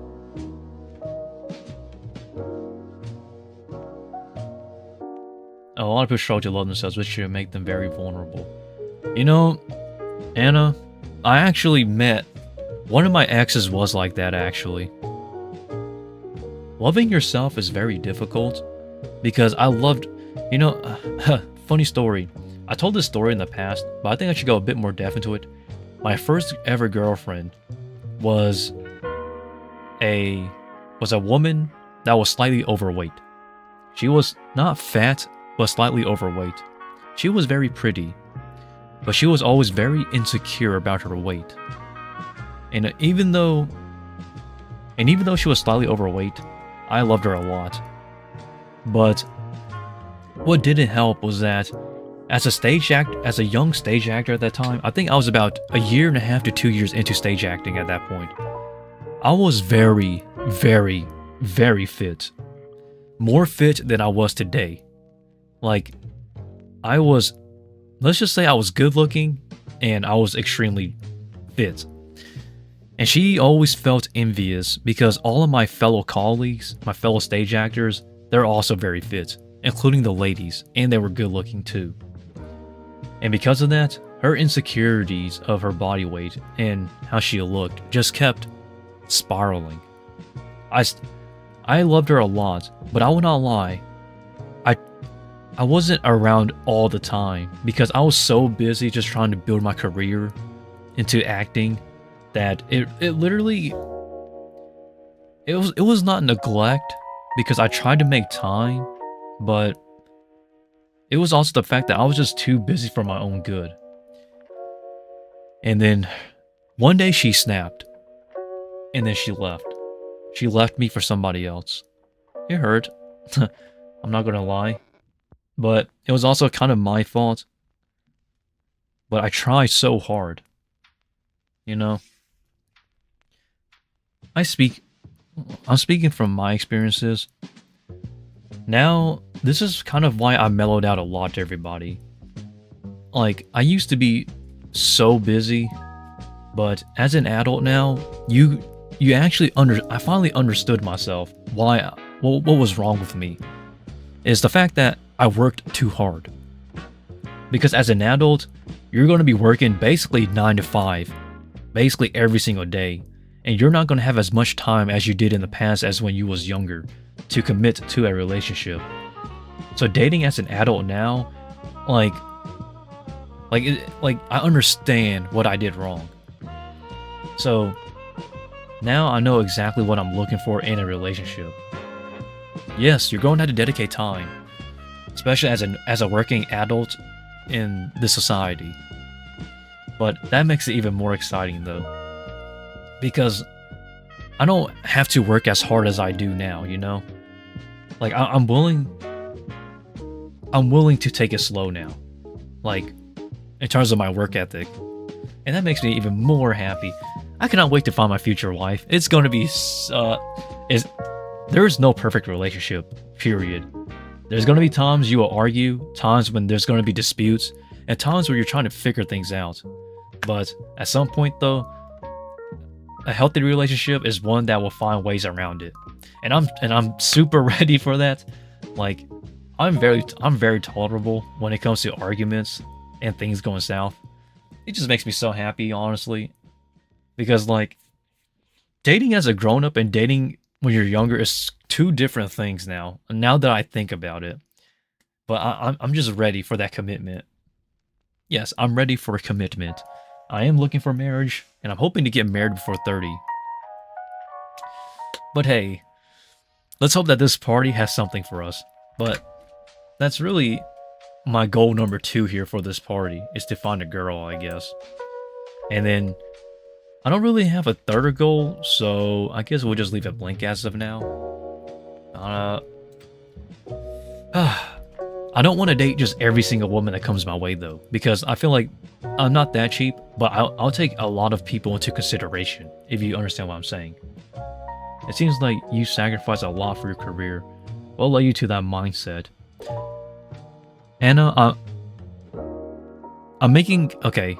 A lot of people struggle to love themselves, which should make them very vulnerable. You know, Anna, I actually met one of my exes was like that, actually. Loving yourself is very difficult, because I loved, you know, funny story. I told this story in the past, but I think I should go a bit more depth into it. My first ever girlfriend was a woman that was slightly overweight. She was not fat, but slightly overweight. She was very pretty, but she was always very insecure about her weight. And even though she was slightly overweight, I loved her a lot. But what didn't help was that as a young stage actor at that time, I think I was about a year and a half to 2 years into stage acting at that point. I was very, very, very fit. More fit than I was today. Like, let's just say I was good looking, and I was extremely fit. And she always felt envious, because all of my fellow colleagues, my fellow stage actors, they're also very fit, including the ladies, and they were good looking too. And because of that, her insecurities of her body weight and how she looked just kept spiraling. I loved her a lot, but I will not lie, I wasn't around all the time, because I was so busy just trying to build my career into acting that it literally, it was not neglect, because I tried to make time, but it was also the fact that I was just too busy for my own good. And then one day she snapped, and then she left. She left me for somebody else. It hurt. I'm not gonna lie. But it was also kind of my fault. But I tried so hard. You know? I'm speaking from my experiences. Now, this is kind of why I mellowed out a lot to everybody. Like, I used to be so busy, but as an adult now, you actually I finally understood myself. What was wrong with me is the fact that I worked too hard. Because as an adult, you're going to be working basically 9 to 5, basically every single day, and you're not going to have as much time as you did in the past as when you was younger to commit to a relationship. So dating as an adult now, like I understand what I did wrong. So now I know exactly what I'm looking for in a relationship. Yes, you're going to have to dedicate time. Especially as a working adult, in this society. But that makes it even more exciting though, because I don't have to work as hard as I do now, you know? Like I'm willing to take it slow now. Like in terms of my work ethic. And that makes me even more happy. I cannot wait to find my future wife. It's going to be there is no perfect relationship, period. There's going to be times you will argue, times when there's going to be disputes, and times where you're trying to figure things out. But at some point though, a healthy relationship is one that will find ways around it. And I'm super ready for that. Like I'm very tolerable when it comes to arguments and things going south. It just makes me so happy, honestly. Because like dating as a grown-up and dating when you're younger is two different things now. Now that I think about it. But I'm just ready for that commitment. Yes, I'm ready for a commitment. I am looking for marriage, and I'm hoping to get married before 30. But hey, let's hope that this party has something for us. But that's really my goal number 2 here for this party, is to find a girl, I guess. And then, I don't really have a third goal, so I guess we'll just leave it blank as of now. I don't want to date just every single woman that comes my way though, because I feel like I'm not that cheap, but I'll take a lot of people into consideration, if you understand what I'm saying. It seems like you sacrifice a lot for your career. What led you to that mindset? Anna, I'm making... Okay,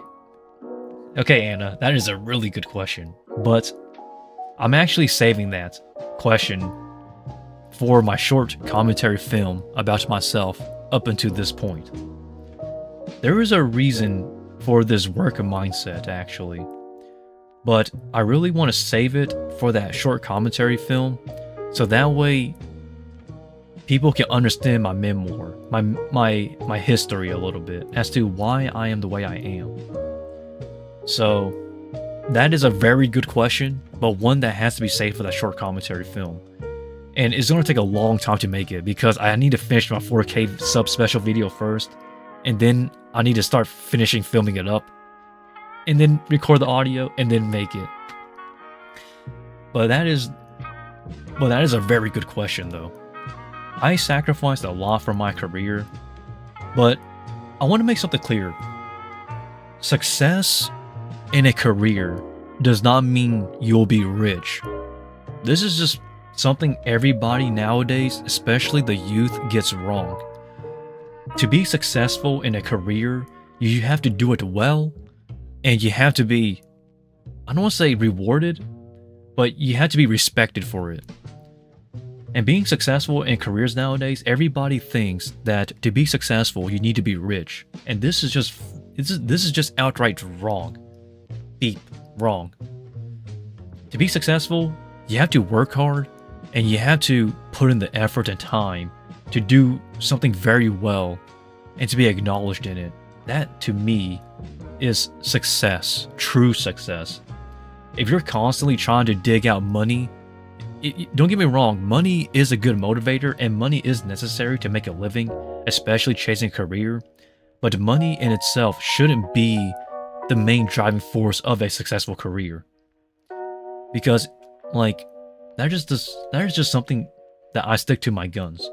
Anna, that is a really good question, but I'm actually saving that question for my short commentary film about myself up until this point. There is a reason for this work mindset, actually, but I really want to save it for that short commentary film, so that way people can understand my memoir, my history a little bit, as to why I am the way I am. So, that is a very good question, but one that has to be saved for that short commentary film. And it's going to take a long time to make it, because I need to finish my 4K sub special video first, and then I need to start finishing filming it up, and then record the audio, and then make it. But that is a very good question though. I sacrificed a lot for my career, but I want to make something clear. Success in a career does not mean you'll be rich. This is just something everybody nowadays, especially the youth, gets wrong. To be successful in a career, you have to do it well, and you have to be, I don't want to say rewarded, but you have to be respected for it. And being successful in careers nowadays, everybody thinks that to be successful, you need to be rich. And this is just outright wrong. Beep, wrong. To be successful, you have to work hard, and you have to put in the effort and time to do something very well and to be acknowledged in it. That, to me, is success, true success. If you're constantly trying to dig out money, don't get me wrong, money is a good motivator and money is necessary to make a living, especially chasing a career, but money in itself shouldn't be the main driving force of a successful career. Because, like, that is just something that I stick to my guns.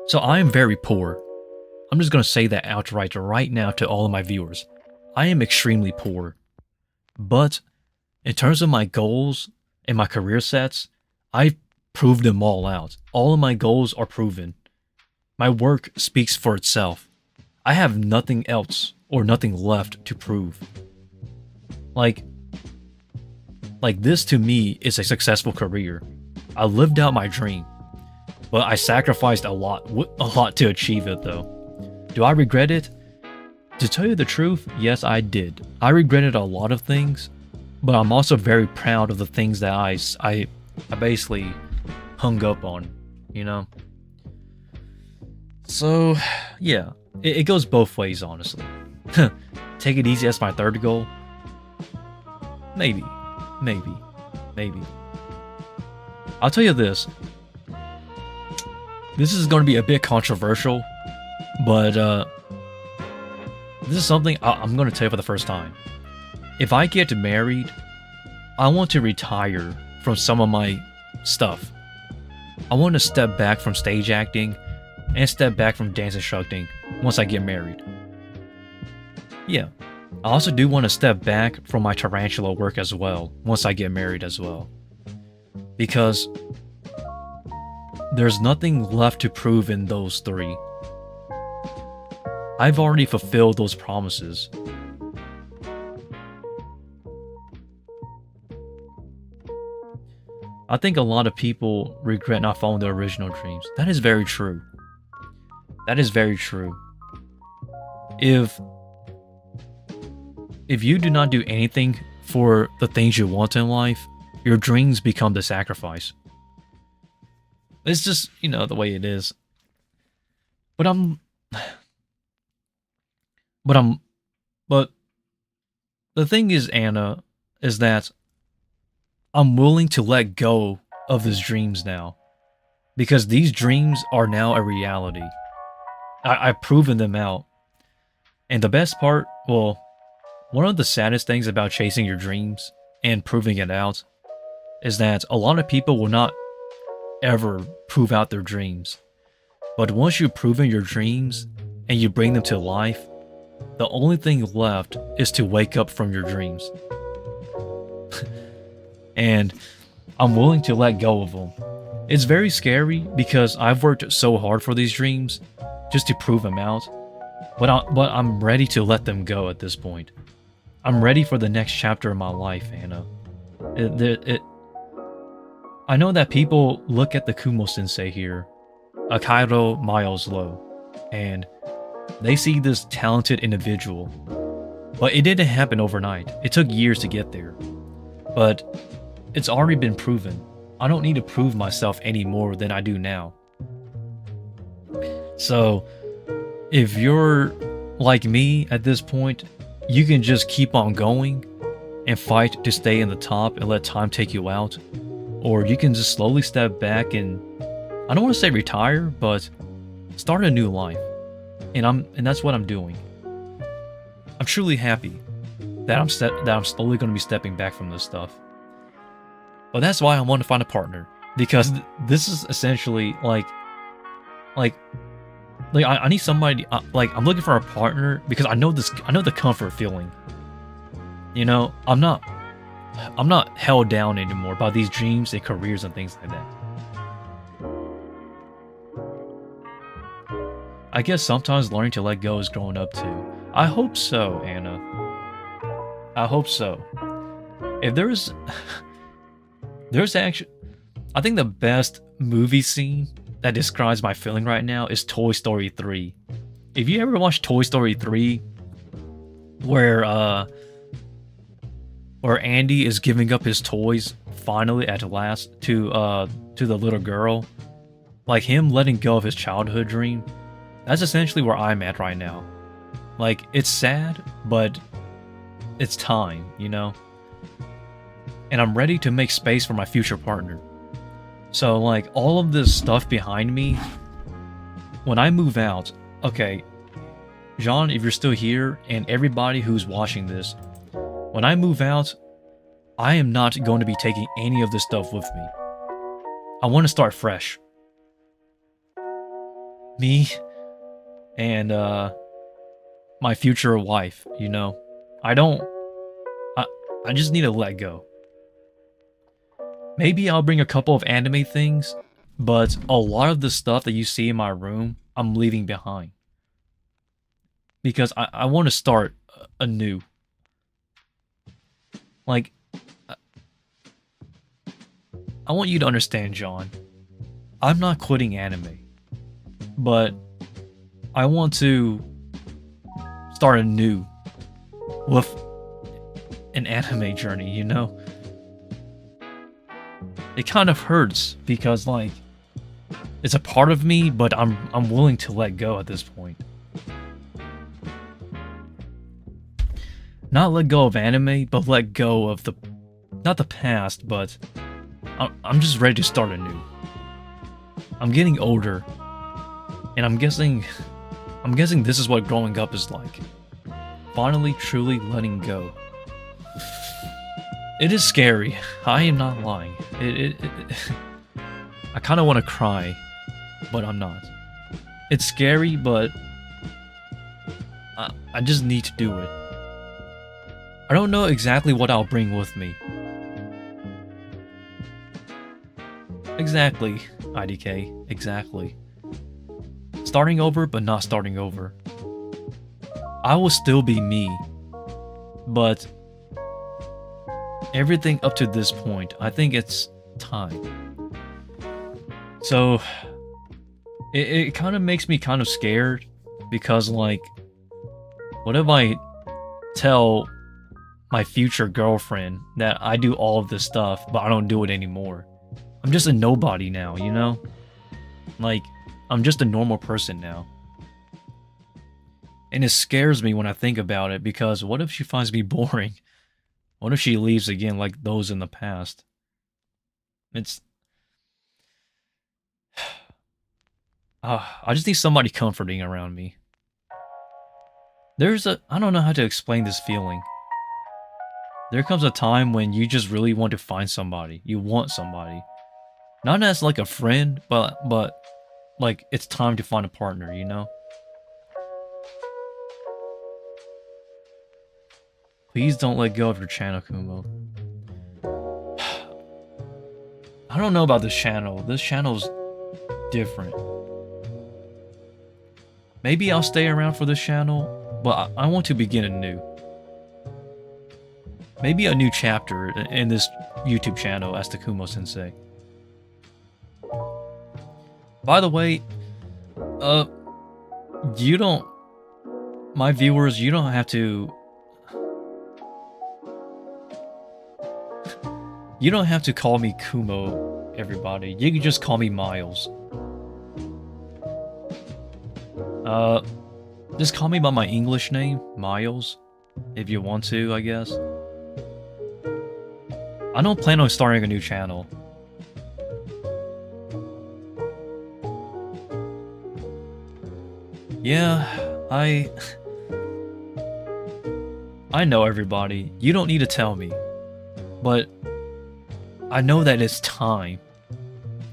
So I am very poor. I'm just going to say that outright right now to all of my viewers. I am extremely poor. But in terms of my goals and my career sets, I've proved them all out. All of my goals are proven. My work speaks for itself. I have nothing else or nothing left to prove. Like this to me is a successful career. I lived out my dream, but I sacrificed a lot to achieve it though. Do I regret it? To tell you the truth, yes I did. I regretted a lot of things, but I'm also very proud of the things that I basically hung up on, you know? So, yeah, it goes both ways, honestly. Take it easy as my third goal? Maybe. I'll tell you this. This is going to be a bit controversial, but This is something I'm going to tell you for the first time. If I get married, I want to retire from some of my stuff. I want to step back from stage acting and step back from dance instructing once I get married. Yeah, I also do want to step back from my Tarantula work as well once I get married as well. Because there's nothing left to prove in those three. I've already fulfilled those promises. I think a lot of people regret not following their original dreams. That is very true. That is very true. If you do not do anything for the things you want in life, your dreams become the sacrifice. It's just, you know, the way it is. But the thing is, Anna, is that I'm willing to let go of these dreams now. Because these dreams are now a reality. I've proven them out. And the best part, well, one of the saddest things about chasing your dreams and proving it out is that a lot of people will not ever prove out their dreams. But once you've proven your dreams and you bring them to life, the only thing left is to wake up from your dreams. And I'm willing to let go of them. It's very scary because I've worked so hard for these dreams just to prove them out. But I'm ready to let them go at this point. I'm ready for the next chapter of my life, Anna. I know that people look at the Kumo Sensei here, a Cairo miles low, and they see this talented individual. But it didn't happen overnight. It took years to get there. But it's already been proven. I don't need to prove myself any more than I do now. So, if you're like me at this point, you can just keep on going and fight to stay in the top and let time take you out. Or you can just slowly step back and, I don't want to say retire, but start a new life. And that's what I'm doing. I'm truly happy that I'm slowly going to be stepping back from this stuff. But that's why I want to find a partner, because this is essentially like I need somebody. I'm looking for a partner because I know the comfort feeling. You know, I'm not held down anymore by these dreams and careers and things like that. I guess sometimes learning to let go is growing up too. I hope so, Anna. I hope so. If there's actually, I think the best movie scene that describes my feeling right now is Toy Story 3. If you ever watched Toy Story 3, where Andy is giving up his toys finally at last to the little girl, like him letting go of his childhood dream, that's essentially where I'm at right now. Like, it's sad, but it's time, you know? And I'm ready to make space for my future partner. So, like, all of this stuff behind me, when I move out, okay, John, if you're still here, and everybody who's watching this, when I move out, I am not going to be taking any of this stuff with me. I want to start fresh. Me and my future wife, you know? I just need to let go. Maybe I'll bring a couple of anime things, but a lot of the stuff that you see in my room, I'm leaving behind. Because I want to start anew. Like, I want you to understand, John. I'm not quitting anime. But I want to start anew with an anime journey, you know? It kind of hurts because, like, it's a part of me, but I'm willing to let go at this point. Not let go of anime, but let go of not the past, but I'm just ready to start anew. I'm getting older, and I'm guessing this is what growing up is like. finally truly letting go. It is scary. I am not lying. I kind of want to cry, but I'm not. It's scary, but I just need to do it. I don't know exactly what I'll bring with me. Exactly, IDK. Exactly. Starting over, but not starting over. I will still be me, but everything up to this point, I think it's time. So, it kind of makes me kind of scared, because, like, what if I tell my future girlfriend that I do all of this stuff, but I don't do it anymore? I'm just a nobody now, you know? Like, I'm just a normal person now. And it scares me when I think about it, because what if she finds me boring? What if she leaves again like those in the past? It's... I just need somebody comforting around me. I don't know how to explain this feeling. There comes a time when you just really want to find somebody. You want somebody. Not as like a friend, but like it's time to find a partner, you know? Please don't let go of your channel, Kumo. I don't know about this channel. This channel's different. Maybe I'll stay around for this channel, but I want to begin anew. Maybe a new chapter in this YouTube channel as the Kumo Sensei. By the way, my viewers, you don't have to... You don't have to call me Kumo, everybody. You can just call me Miles. Just call me by my English name, Miles, if you want to, I guess. I don't plan on starting a new channel. Yeah, I know, everybody. You don't need to tell me. But I know that it's time.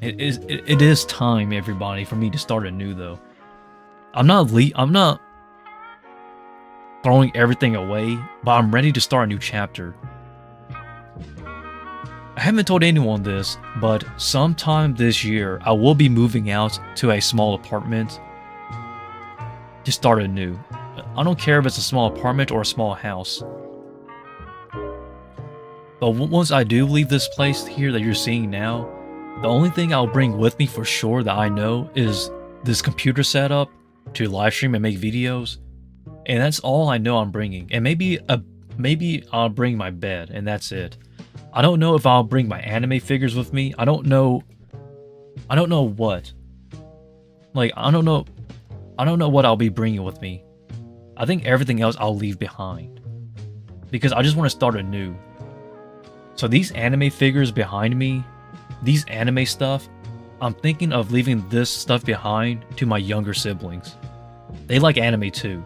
It is time, everybody, for me to start anew, though. I'm not throwing everything away, but I'm ready to start a new chapter. I haven't told anyone this, but sometime this year, I will be moving out to a small apartment to start anew. I don't care if it's a small apartment or a small house. But once I do leave this place here that you're seeing now, the only thing I'll bring with me for sure that I know is this computer setup to live stream and make videos. And that's all I know I'm bringing. And maybe I'll bring my bed, and that's it. I don't know if I'll bring my anime figures with me. I don't know what. Like, I don't know what I'll be bringing with me. I think everything else I'll leave behind, because I just want to start anew. So these anime figures behind me, these anime stuff, I'm thinking of leaving this stuff behind to my younger siblings. They like anime too.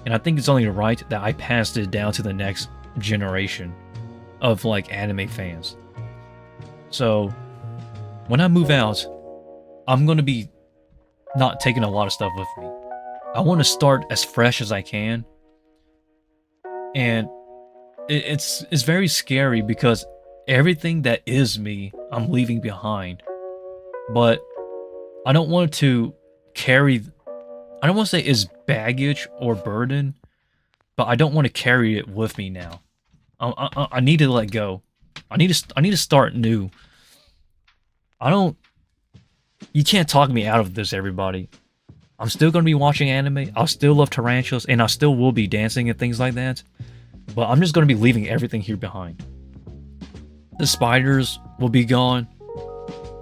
And I think it's only right that I passed it down to the next generation of like anime fans. So when I move out, I'm going to be not taking a lot of stuff with me. I want to start as fresh as I can. And it's very scary, because everything that is me, I'm leaving behind. But I don't want to carry... I don't want to say it's baggage or burden, but I don't want to carry it with me now. I need to let go. I need to start new. You can't talk me out of this, everybody. I'm still going to be watching anime. I'll still love tarantulas, and I still will be dancing and things like that. But I'm just going to be leaving everything here behind. The spiders will be gone.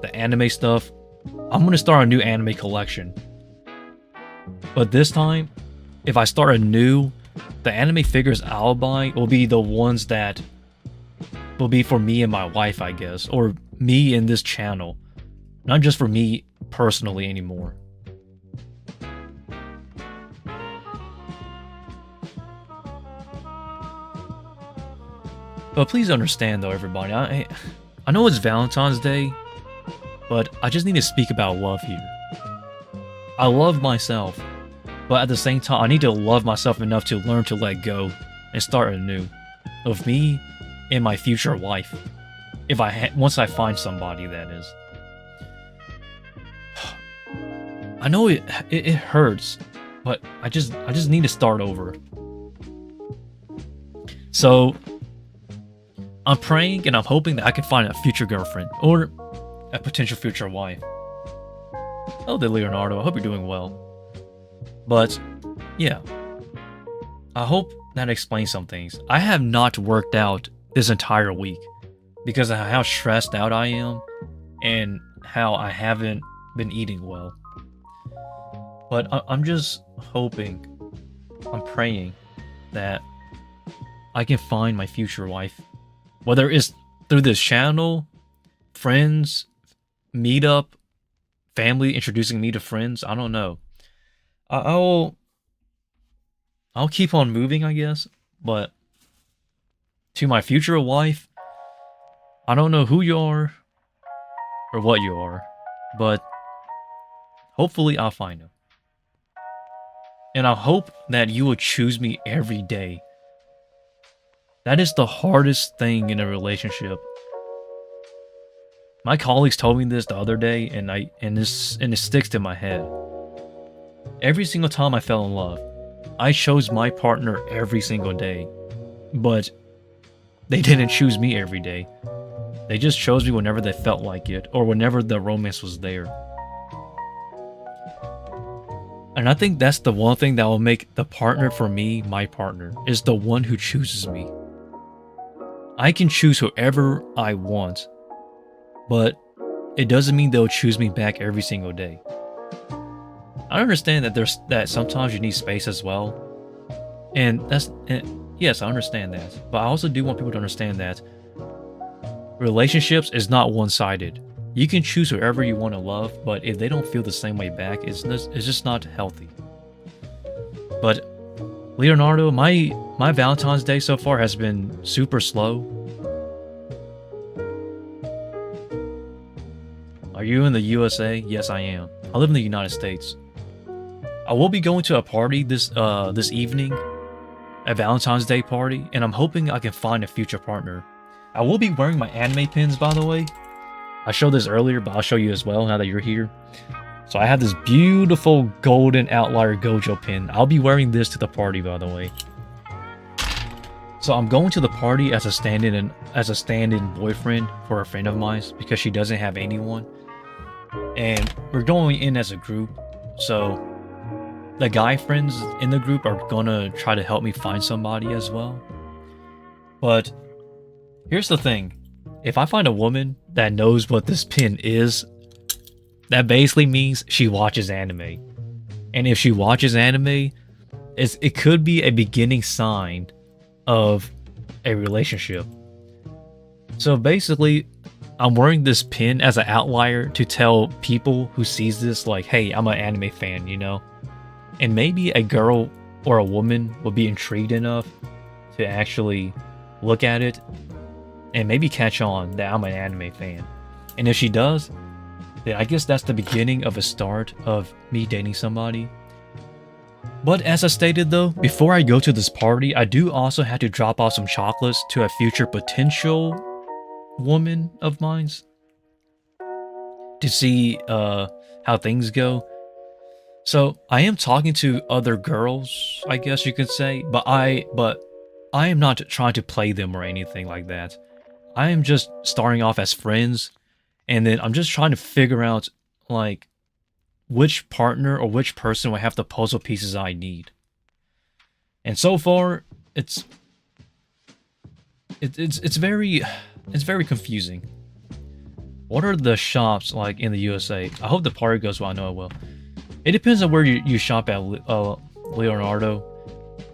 The anime stuff. I'm going to start a new anime collection. But this time, if I start anew, the anime figures I'll buy will be the ones that will be for me and my wife, I guess. Or me and this channel. Not just for me personally anymore. But please understand though, everybody. I know it's Valentine's Day, but I just need to speak about love here. I love myself, but at the same time, I need to love myself enough to learn to let go and start anew of me and my future wife. If once I find somebody, that is. I know it hurts, but I just need to start over. So I'm praying and I'm hoping that I can find a future girlfriend or a potential future wife. Oh, there, Leonardo. I hope you're doing well. But yeah, I hope that explains some things. I have not worked out this entire week because of how stressed out I am and how I haven't been eating well. But I'm just hoping, I'm praying that I can find my future wife. Whether it's through this channel, friends, meetup, family introducing me to friends, I don't know. I'll keep on moving, I guess. But to my future wife, I don't know who you are or what you are, but hopefully I'll find him. And I hope that you will choose me every day. That is the hardest thing in a relationship. My colleagues told me this the other day, and it sticks to my head. Every single time I fell in love, I chose my partner every single day. But they didn't choose me every day. They just chose me whenever they felt like it, or whenever the romance was there. And I think that's the one thing that will make the partner for me, my partner, is the one who chooses me. I can choose whoever I want, but it doesn't mean they'll choose me back every single day. I understand that sometimes you need space as well, and yes, I understand that. But I also do want people to understand that relationships is not one-sided. You can choose whoever you want to love, but if they don't feel the same way back, it's just not healthy. But Leonardo, my Valentine's Day so far has been super slow. Are you in the USA? Yes, I am. I live in the United States. I will be going to a party this evening, a Valentine's Day party, and I'm hoping I can find a future partner. I will be wearing my anime pins, by the way. I showed this earlier, but I'll show you as well now that you're here. So I have this beautiful golden outlier Gojo pin. I'll be wearing this to the party, by the way. So I'm going to the party as a stand-in boyfriend for a friend of mine because she doesn't have anyone. And we're going in as a group. So the guy friends in the group are gonna try to help me find somebody as well. But here's the thing. If I find a woman that knows what this pin is, that basically means she watches anime. And if she watches anime, it could be a beginning sign of a relationship. So basically, I'm wearing this pin as an outlier to tell people who sees this, like, hey, I'm an anime fan, you know? And maybe a girl or a woman will be intrigued enough to actually look at it and maybe catch on that I'm an anime fan. And if she does, then I guess that's the beginning of a start of me dating somebody. But as I stated though, before I go to this party, I do also have to drop off some chocolates to a future potential woman of mine to see how things go. So I am talking to other girls, I guess you could say, but I am not trying to play them or anything like that. I am just starting off as friends, and then I'm just trying to figure out like which partner or which person will have the puzzle pieces I need. And so far, it's very confusing. What are the shops like in the USA? I hope the party goes well. I know it will. It depends on where you shop at, Leonardo.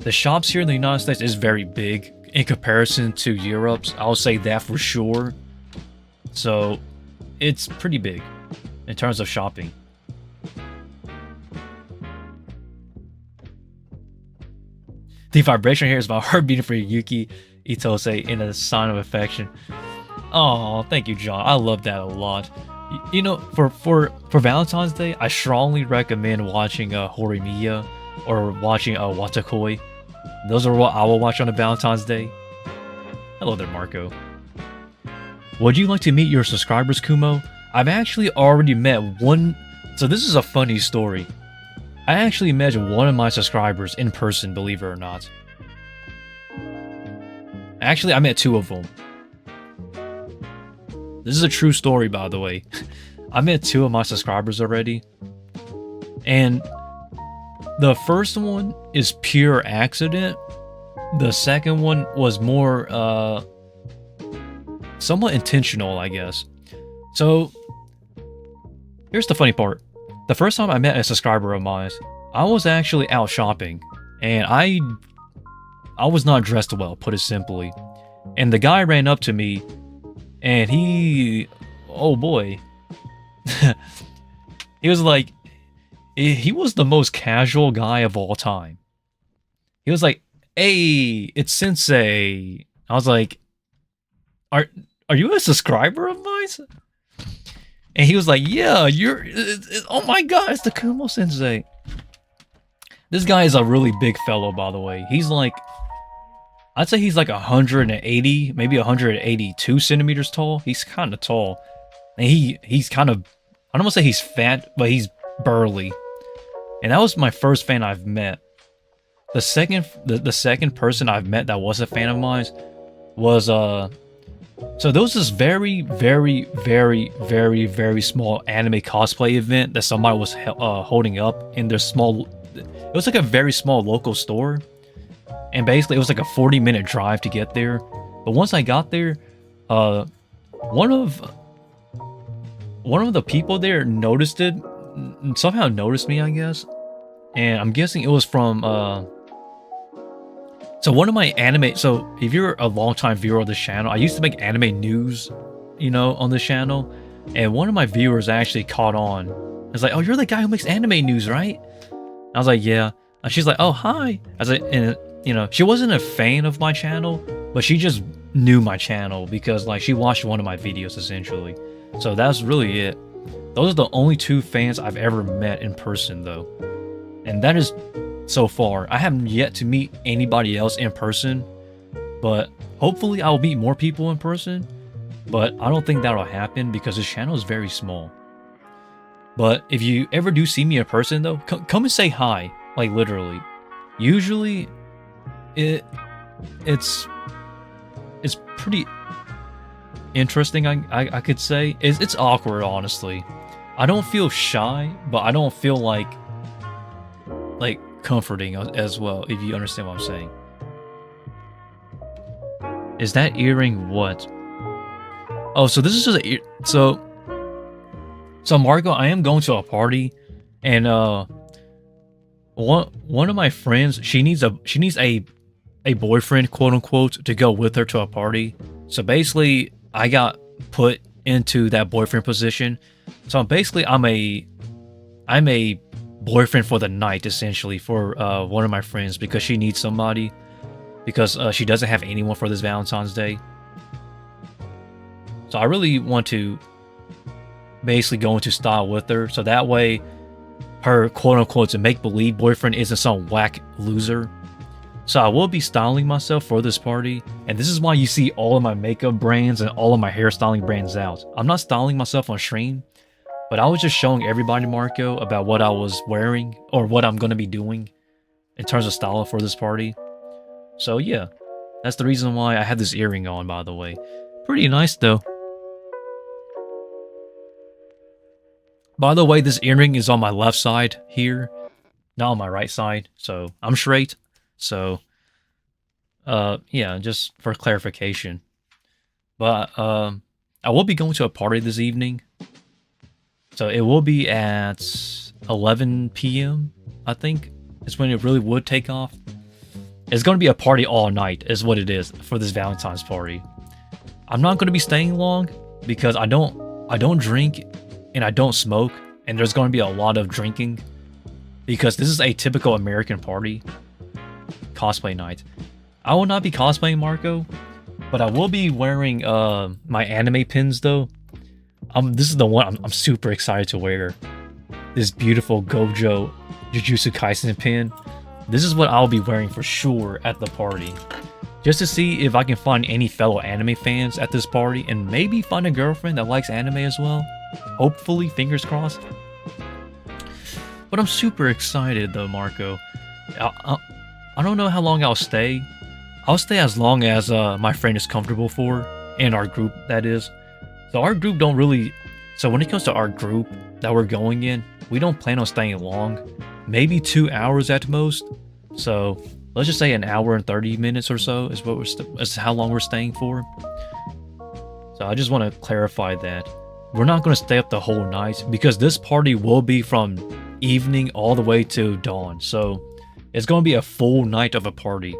The shops here in the United States is very big in comparison to Europe's. I'll say that for sure. So it's pretty big in terms of shopping. The vibration here is my heart beating for Yuki. Itose in a sign of affection. Oh, thank you, John. I love that a lot. You know, for Valentine's Day, I strongly recommend watching Horimiya or watching Watakoi. Those are what I will watch on a Valentine's Day. Hello there, Marco. Would you like to meet your subscribers, Kumo? I've actually already met one. So this is a funny story. I actually met one of my subscribers in person, believe it or not. Actually, I met two of them. This is a true story, by the way. I met two of my subscribers already. And the first one is pure accident. The second one was more, somewhat intentional, I guess. So, here's the funny part. The first time I met a subscriber of mine, I was actually out shopping. And I was not dressed well, put it simply. And the guy ran up to me. And he, oh boy, he was like, he was the most casual guy of all time. He was like, "Hey, it's Sensei." I was like, are you a subscriber of mine? And he was like, "Yeah, oh my god, it's the Kumo Sensei." This guy is a really big fellow, by the way. He's like, I'd say he's like 180, maybe 182 centimeters tall. He's kind of tall. And he's kind of, I don't want to say he's fat, but he's burly. And that was my first fan I've met. The second person I've met that was a fan of mine was, so there was this very, very, very, very, very small anime cosplay event that somebody was holding up in their small, it was like a very small local store. And basically, it was like a 40-minute drive to get there. But once I got there, one of the people there noticed it, somehow noticed me, I guess. And I'm guessing it was from, so one of my anime, so if you're a longtime viewer of this channel, I used to make anime news, you know, on this channel. And one of my viewers actually caught on. It's like, "Oh, you're the guy who makes anime news, right?" I was like, "Yeah." And she's like, "Oh, hi." I was like, and you know, she wasn't a fan of my channel, but she just knew my channel because, like, she watched one of my videos, essentially. So that's really it. Those are the only two fans I've ever met in person, though. And that is so far. I haven't yet to meet anybody else in person, but hopefully I'll meet more people in person. But I don't think that'll happen because this channel is very small. But if you ever do see me in person, though, come and say hi, like, literally. Usually, it's pretty interesting, I could say. It's awkward, honestly. I don't feel shy, but I don't feel like comforting as well, if you understand what I'm saying. Is that earring what? Oh, so this is just a so Marco, I am going to a party, and one of my friends, she needs a boyfriend, quote unquote, to go with her to a party. So basically, I got put into that boyfriend position. So basically, I'm a boyfriend for the night, essentially, for one of my friends, because she needs somebody, because she doesn't have anyone for this Valentine's Day. So I really want to basically go into style with her, so that way her quote unquote make-believe boyfriend isn't some whack loser. So I will be styling myself for this party, and this is why you see all of my makeup brands and all of my hairstyling brands out. I'm not styling myself on stream, but I was just showing everybody, Marco, about what I was wearing or what I'm going to be doing in terms of style for this party. So yeah, that's the reason why I had this earring on, by the way. Pretty nice though. By the way, this earring is on my left side here, not on my right side, so I'm straight. So, yeah, just for clarification. But, I will be going to a party this evening. So it will be at 11 p.m., I think. It's when it really would take off. It's going to be a party all night, is what it is, for this Valentine's party. I'm not going to be staying long, because I don't drink, and I don't smoke, and there's going to be a lot of drinking. Because this is a typical American party. Cosplay night. I will not be cosplaying Marco, but I will be wearing my anime pins though. This is the one I'm super excited to wear. This beautiful Gojo Jujutsu Kaisen pin. This is what I'll be wearing for sure at the party. Just to see if I can find any fellow anime fans at this party and maybe find a girlfriend that likes anime as well. Hopefully, fingers crossed. But I'm super excited though, Marco. I don't know how long I'll stay. I'll stay as long as my friend is comfortable for, and our group, that is. So our group don't really... So when it comes to our group that we're going in, we don't plan on staying long. Maybe 2 hours at most. So let's just say an hour and 30 minutes or so is what is how long we're staying for. So I just want to clarify that. We're not going to stay up the whole night because this party will be from evening all the way to dawn. So it's going to be a full night of a party.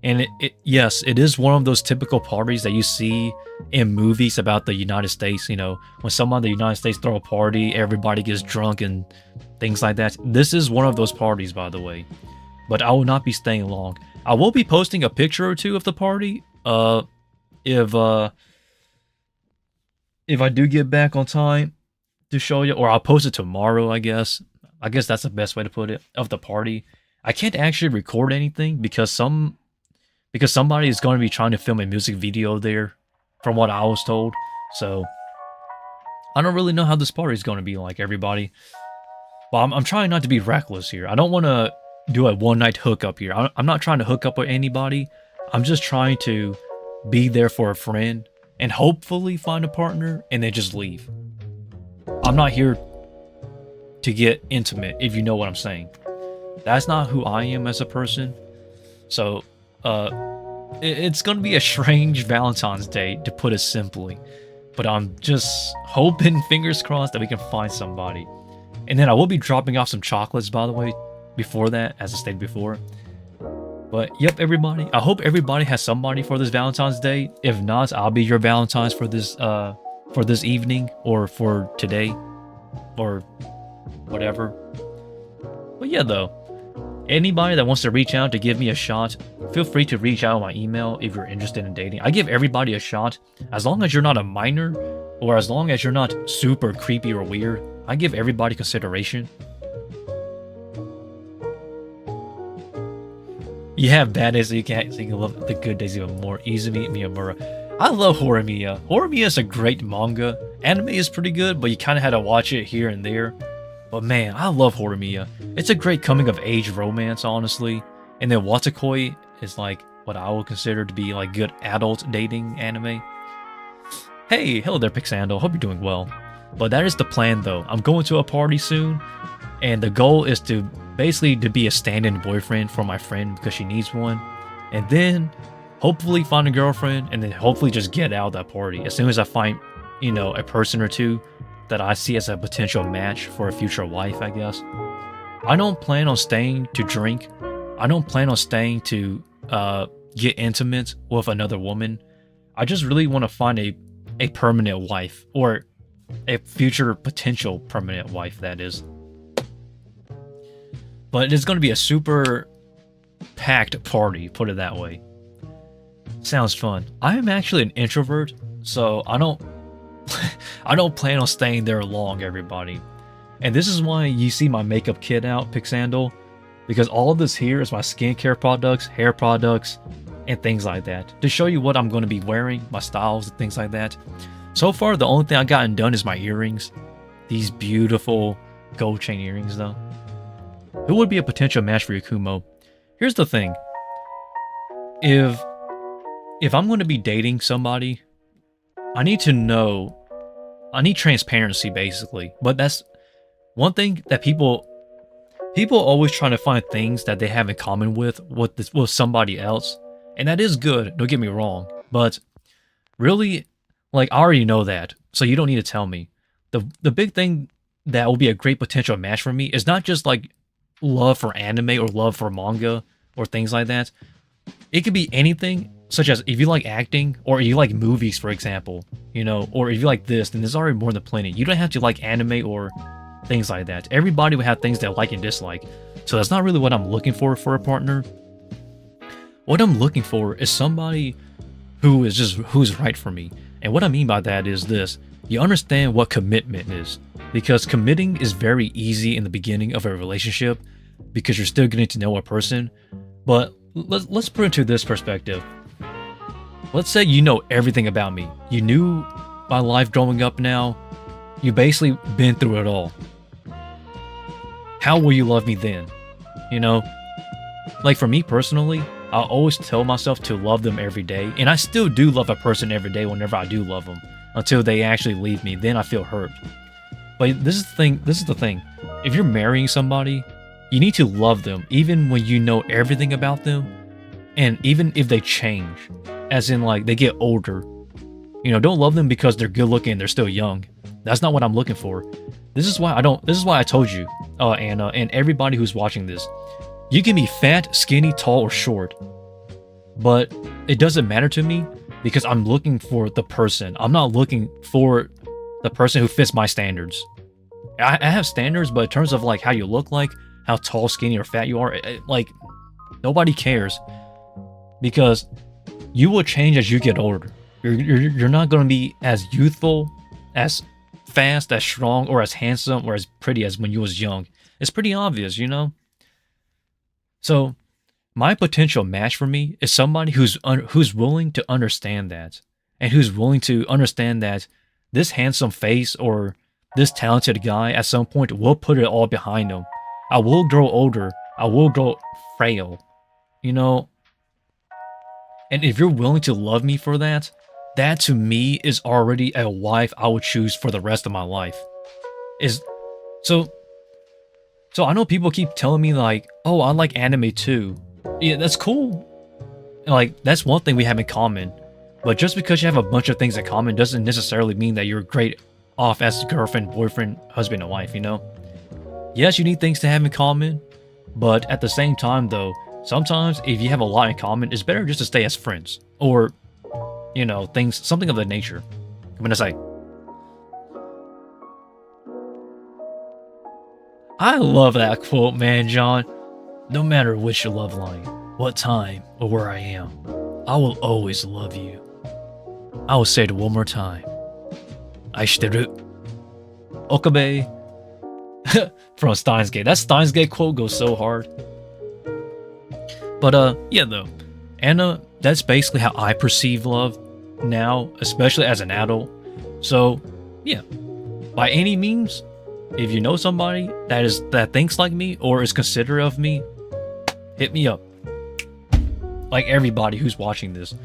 And yes, it is one of those typical parties that you see in movies about the United States. You know, when someone in the United States throw a party, everybody gets drunk and things like that. This is one of those parties, by the way. But I will not be staying long. I will be posting a picture or two of the party. If I do get back on time to show you, or I'll post it tomorrow, I guess. I guess that's the best way to put it, of the party. I can't actually record anything because somebody is going to be trying to film a music video there, from what I was told. So I don't really know how this party is going to be like, everybody. But I'm trying not to be reckless here. I don't want to do a one-night hookup here. I'm not trying to hook up with anybody. I'm just trying to be there for a friend and hopefully find a partner and then just leave. I'm not here to get intimate, if you know what I'm saying. That's not who I am as a person. So it's gonna be a strange Valentine's Day, to put it simply, but I'm just hoping, fingers crossed, that we can find somebody. And then I will be dropping off some chocolates, by the way, before that, as I stated before. But yep, everybody, I hope everybody has somebody for this Valentine's Day. If not, I'll be your Valentine's for this evening, or for today, or whatever. But yeah, though, anybody that wants to reach out to give me a shot, feel free to reach out on my email if you're interested in dating. I give everybody a shot, as long as you're not a minor, or as long as you're not super creepy or weird. I give everybody consideration. You have bad days, so you can't, so you can love the good days even more. Izumi Miyamura. I love Horimiya. Horimiya is a great manga. Anime is pretty good, but you kind of had to watch it here and there. But man, I love Horimiya. It's a great coming-of-age romance, honestly. And then Watakoi is like what I would consider to be like good adult dating anime. Hey, hello there, Pixando. Hope you're doing well. But that is the plan, though. I'm going to a party soon, and the goal is to basically to be a stand-in boyfriend for my friend because she needs one, and then hopefully find a girlfriend, and then hopefully just get out of that party as soon as I find, you know, a person or two that I see as a potential match for a future wife, I guess. I don't plan on staying to drink. I don't plan on staying to get intimate with another woman. I just really want to find a permanent wife, or a future potential permanent wife, that is. But it's going to be a super packed party, put it that way. Sounds fun. I am actually an introvert, so I don't plan on staying there long, everybody. And this is why you see my makeup kit out, Pixandle, because all of this here is my skincare products, hair products, and things like that, to show you what I'm going to be wearing, my styles and things like that. So far, the only thing I've gotten done is my earrings. These beautiful gold chain earrings, though. Who would be a potential match for your Kumo? Here's the thing. If I'm going to be dating somebody, I need to know. I need transparency, basically. But that's one thing that people always trying to find things that they have in common with somebody else, and that is good. Don't get me wrong, but really, like, I already know that, so you don't need to tell me. The big thing that will be a great potential match for me is not just like love for anime or love for manga or things like that. It could be anything, such as if you like acting or you like movies, for example, you know, or if you like this, then there's already more than plenty. You don't have to like anime or things like that. Everybody will have things they like and dislike. So that's not really what I'm looking for a partner. What I'm looking for is somebody who's right for me. And what I mean by that is this: you understand what commitment is, because committing is very easy in the beginning of a relationship because you're still getting to know a person. But let's put it into this perspective. Let's say you know everything about me. You knew my life growing up now. You basically been through it all. How will you love me then? You know? Like for me personally, I always tell myself to love them every day. And I still do love a person every day whenever I do love them. Until they actually leave me. Then I feel hurt. But this is the thing. If you're marrying somebody, you need to love them even when you know everything about them. And even if they change. As in like they get older. You know, don't love them because they're good looking and they're still young. That's not what I'm looking for. This is why I told you, Anna, and everybody who's watching this. You can be fat, skinny, tall, or short. But it doesn't matter to me because I'm looking for the person. I'm not looking for the person who fits my standards. I have standards, but in terms of like how you look like, how tall, skinny, or fat you are, like nobody cares. Because you will change as you get older. You're not going to be as youthful, as fast, as strong, or as handsome, or as pretty as when you was young. It's pretty obvious, you know? So, my potential match for me is somebody who's willing to understand that. And who's willing to understand that this handsome face or this talented guy at some point will put it all behind him. I will grow older. I will grow frail. You know? And if you're willing to love me for that, that to me is already a wife I would choose for the rest of my life. So I know people keep telling me like, oh, I like anime too. Yeah, that's cool. Like, that's one thing we have in common. But just because you have a bunch of things in common doesn't necessarily mean that you're great off as girlfriend, boyfriend, husband, and wife, you know? Yes, you need things to have in common. But at the same time though, sometimes if you have a lot in common, it's better just to stay as friends. Or, you know, something of that nature. I'm gonna say. I love that quote, man, John. No matter which love line, what time, or where I am, I will always love you. I will say it one more time. Aishiteru. Okabe. From Steins Gate. That Steins Gate quote goes so hard. But yeah though. Anna, that's basically how I perceive love now, especially as an adult. So, yeah. By any means, if you know somebody that thinks like me or is considerate of me, hit me up. Like everybody who's watching this.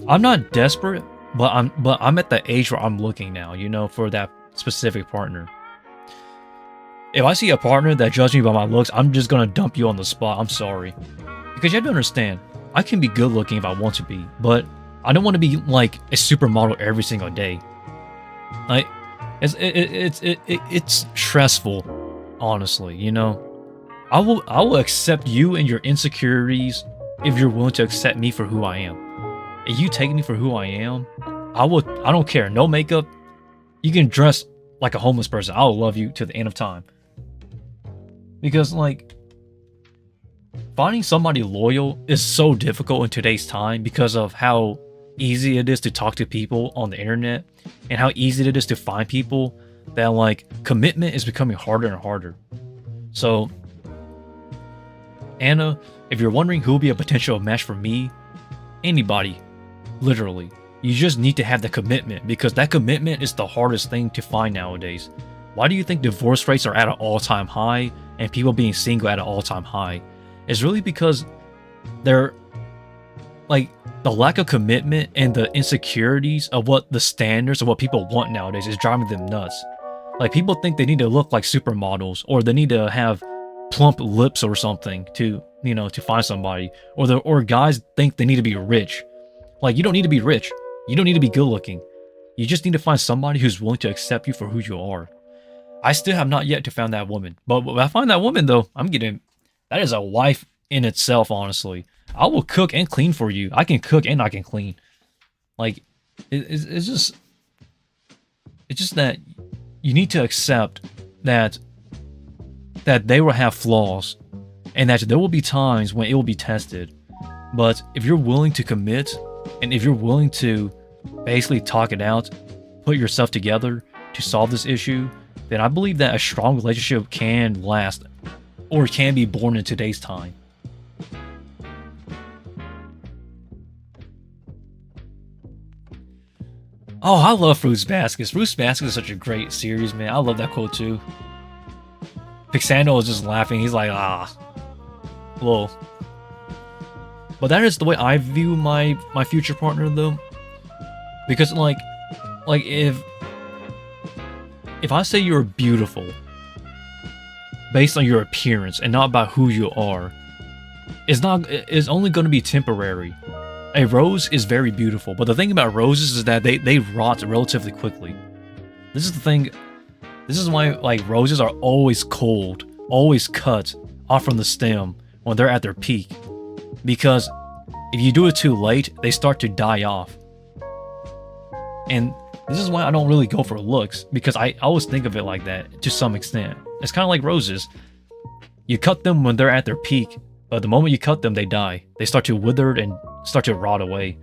I'm not desperate, but I'm at the age where I'm looking now, you know, for that specific partner. If I see a partner that judges me by my looks, I'm just gonna dump you on the spot. I'm sorry. Because you have to understand, I can be good looking if I want to be, but I don't want to be like a supermodel every single day. Like, it's stressful, honestly, you know? I will accept you and your insecurities if you're willing to accept me for who I am. If you take me for who I am, I don't care. No makeup. You can dress like a homeless person. I'll love you to the end of time. Because, like, finding somebody loyal is so difficult in today's time because of how easy it is to talk to people on the internet and how easy it is to find people that, like, commitment is becoming harder and harder. So, Anna, if you're wondering who will be a potential match for me, anybody, literally. You just need to have the commitment because that commitment is the hardest thing to find nowadays. Why do you think divorce rates are at an all-time high and people being single at an all-time high? It's really because they're, like, the lack of commitment and the insecurities of what the standards of what people want nowadays is driving them nuts. Like, people think they need to look like supermodels or they need to have plump lips or something to, you know, to find somebody. Or guys think they need to be rich. Like, you don't need to be rich. You don't need to be good looking. You just need to find somebody who's willing to accept you for who you are. I still have not yet to find that woman. But when I find that woman, though, that is a wife in itself, honestly. I will cook and clean for you. I can cook and I can clean. Like, it's just that you need to accept that they will have flaws and that there will be times when it will be tested. But if you're willing to commit, and if you're willing to basically talk it out, put yourself together to solve this issue, then I believe that a strong relationship can last, or can be born in today's time. Oh, I love Fruits Baskets. Fruits Baskets is such a great series, man. I love that quote too. Pixando is just laughing. He's like, ah, lol. But that is the way I view my future partner, though. Because like if I say you're beautiful based on your appearance and not about who you are, it's only going to be temporary. A rose is very beautiful, but the thing about roses is that they rot relatively quickly. This is the thing. This is why like roses are always cold, always cut off from the stem when they're at their peak. Because if you do it too late, they start to die off. And this is why I don't really go for looks, because I always think of it like that to some extent. It's kind of like roses. You cut them when they're at their peak, but the moment you cut them, they die. They start to wither and start to rot away.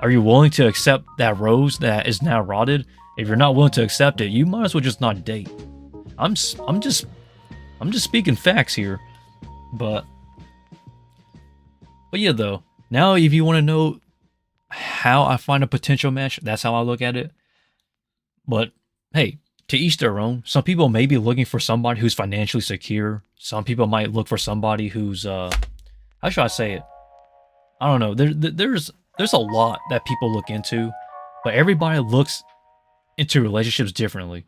Are you willing to accept that rose that is now rotted? If you're not willing to accept it, you might as well just not date. I'm just speaking facts here. But yeah, though. Now, if you want to know how I find a potential match, that's how I look at it. But hey, to each their own. Some people may be looking for somebody who's financially secure. Some people might look for somebody who's how should I say it? I don't know. There's a lot that people look into, but everybody looks into relationships differently.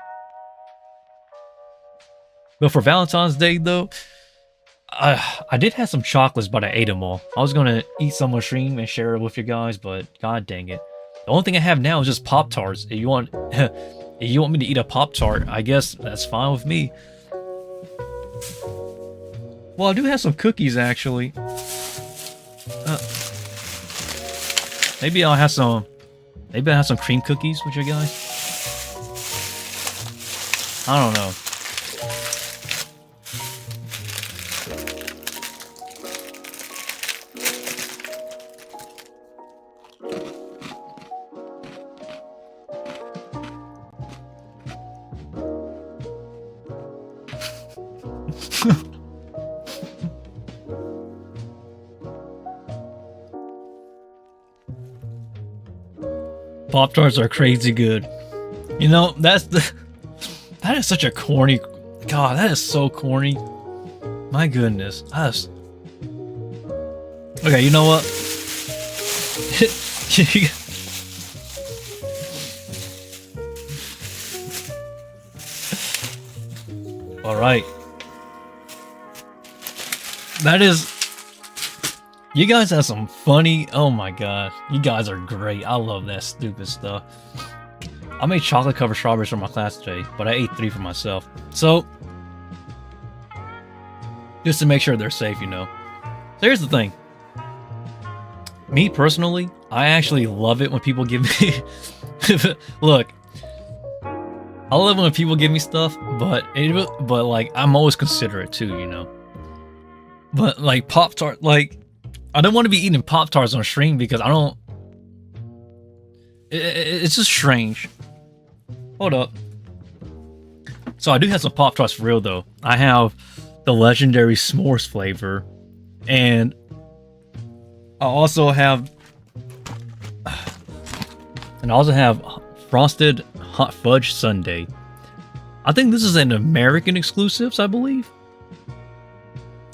But for Valentine's Day, though, I did have some chocolates, but I ate them all. I was gonna eat some on stream and share it with you guys, but god dang it. The only thing I have now is just Pop-Tarts. If you want, if you want me to eat a Pop-Tart, I guess that's fine with me. Well, I do have some cookies actually. Maybe I'll have some. Maybe I'll have some cream cookies with you guys. I don't know. Pop-Tarts are crazy good. You know, that is such a corny. God, that is so corny. My goodness. Okay, you know what? Alright. That is... You guys have some funny... Oh my god. You guys are great. I love that stupid stuff. I made chocolate covered strawberries for my class today, but I ate 3 for myself. So... just to make sure they're safe, you know. So here's the thing. Me personally, I actually love it when people give me... Look. I love when people give me stuff, but like, I'm always considerate too, you know. But like Pop-Tart, like... I don't want to be eating Pop-Tarts on stream because I don't... It's just strange. Hold up. So I do have some Pop-Tarts for real though. I have the legendary s'mores flavor. And I also have... frosted hot fudge sundae. I think this is an American exclusives, I believe.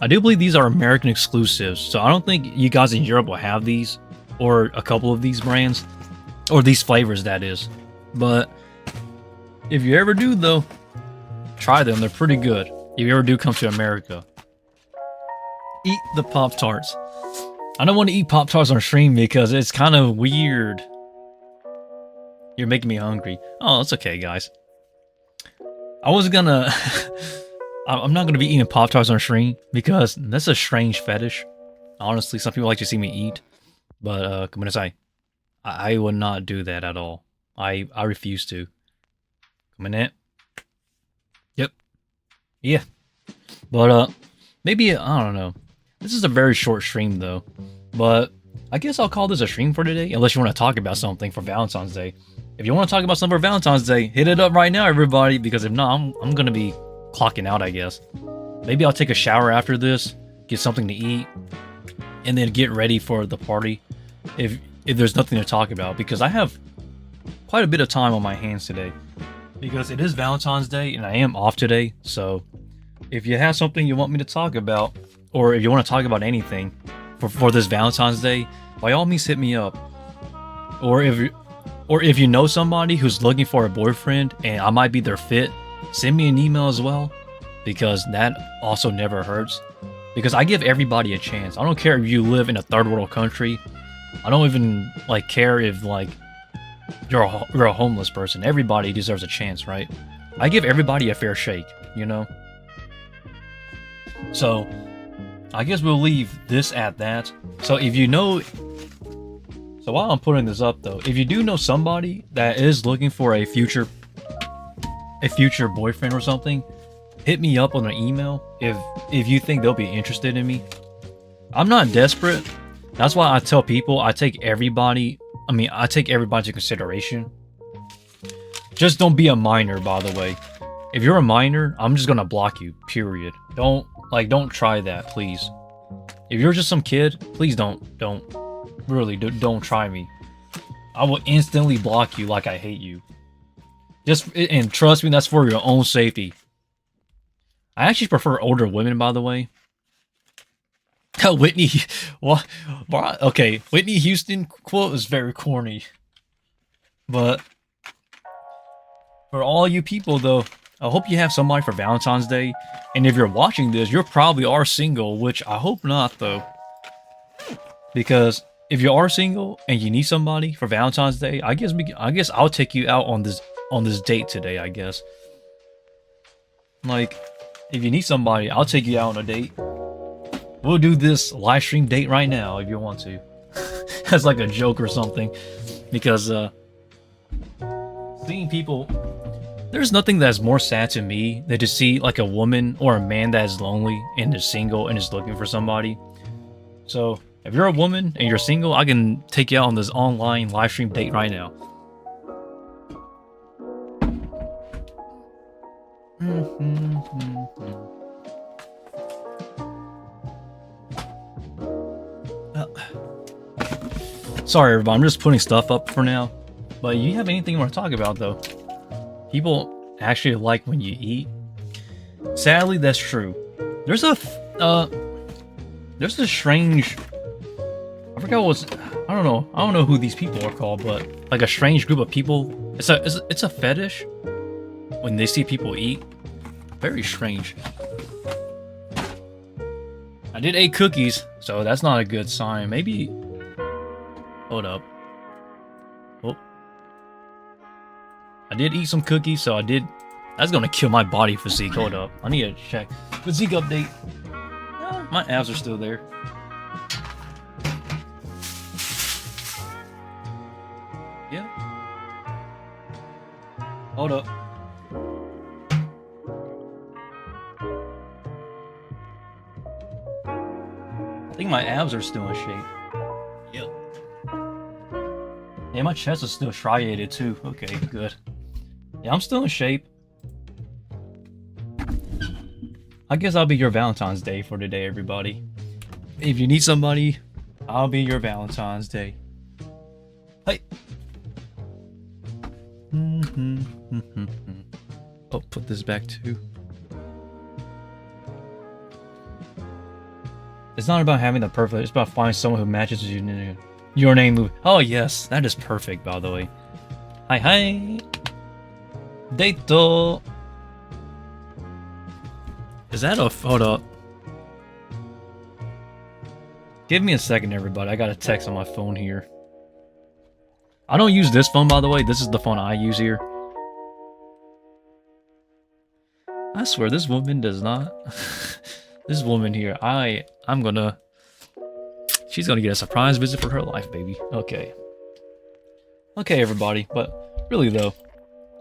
I do believe these are American exclusives, so I don't think you guys in Europe will have these, or a couple of these brands, or these flavors, that is. But if you ever do, though, try them. They're pretty good. If you ever do come to America, eat the Pop-Tarts. I don't want to eat Pop-Tarts on stream because it's kind of weird. You're making me hungry. Oh, it's okay, guys. I was gonna... I'm not going to be eating Pop-Tarts on stream because that's a strange fetish. Honestly, some people like to see me eat. But, come on, I would not do that at all. I refuse to. Come on, yep. Yeah. But, maybe, I don't know. This is a very short stream, though. But I guess I'll call this a stream for today, unless you want to talk about something for Valentine's Day. If you want to talk about something for Valentine's Day, hit it up right now, everybody, because if not, I'm gonna be clocking out, I guess. Maybe I'll take a shower after this, get something to eat, and then get ready for the party. If there's nothing to talk about, because I have quite a bit of time on my hands today. Because it is Valentine's Day, and I am off today, so if you have something you want me to talk about, or if you want to talk about anything for this Valentine's Day, by all means hit me up. Or if you know somebody who's looking for a boyfriend and I might be their fit, send me an email as well, because that also never hurts. Because I give everybody a chance. I don't care if you live in a third world country. I don't even like care if like you're a homeless person. Everybody deserves a chance, right? I give everybody a fair shake, you know? So I guess we'll leave this at that. So if you know, so while I'm putting this up though, if you do know somebody that is looking for a future boyfriend or something, hit me up on an email if you think they'll be interested in me. I'm not desperate. That's why I tell people I take everybody into consideration. Just don't be a minor, by the way. If you're a minor, I'm just gonna block you, period. Don't try that, please. If you're just some kid, please don't try me. I will instantly block you like I hate you. And trust me, that's for your own safety. I actually prefer older women, by the way. Whitney, what? Okay, Whitney Houston quote is very corny. But for all you people, though, I hope you have somebody for Valentine's Day. And if you're watching this, you probably are single, which I hope not, though. Because if you are single and you need somebody for Valentine's Day, I guess I'll take you out on this date today, I guess. Like, if you need somebody, I'll take you out on a date. We'll do this live stream date right now if you want to. That's like a joke or something. Because seeing people, there's nothing that's more sad to me than to see like a woman or a man that is lonely and is single and is looking for somebody. So if you're a woman and you're single, I can take you out on this online live stream date right now. Sorry everybody, I'm just putting stuff up for now. But you have anything you want to talk about though? People actually like when you eat. Sadly, that's true. There's a strange, I forgot what's, I don't know who these people are called, but like a strange group of people. It's a fetish when they see people eat. Very strange. I did eat cookies, so that's not a good sign. Maybe, hold up. Oh. I did eat some cookies, so that's gonna kill my body physique. Hold up. I need to check. Physique update. My abs are still there. Yeah. Hold up. I think my abs are still in shape. Yep. Yeah, my chest is still striated too. Okay, good. Yeah, I'm still in shape. I guess I'll be your Valentine's Day for today, everybody. If you need somebody, I'll be your Valentine's Day. Hey. Oh, put this back too. It's not about having the perfect, it's about finding someone who matches your name. Oh yes, that is perfect, by the way. Hi. Dato. Is that a photo? Give me a second, everybody. I got a text on my phone here. I don't use this phone, by the way. This is the phone I use here. I swear, this woman does not. This woman here, she's gonna get a surprise visit for her life, baby. Okay. Okay, everybody. But really, though,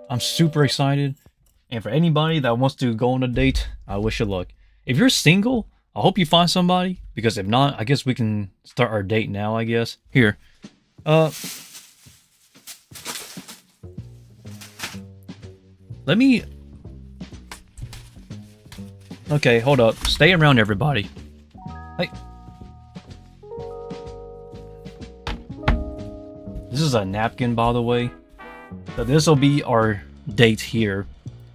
I'm super excited. And for anybody that wants to go on a date, I wish you luck. If you're single, I hope you find somebody, Because if not, I guess we can start our date now, I guess. Here. Let me... Okay, hold up. Stay around, everybody. Hey. This is a napkin, by the way. So this will be our date here.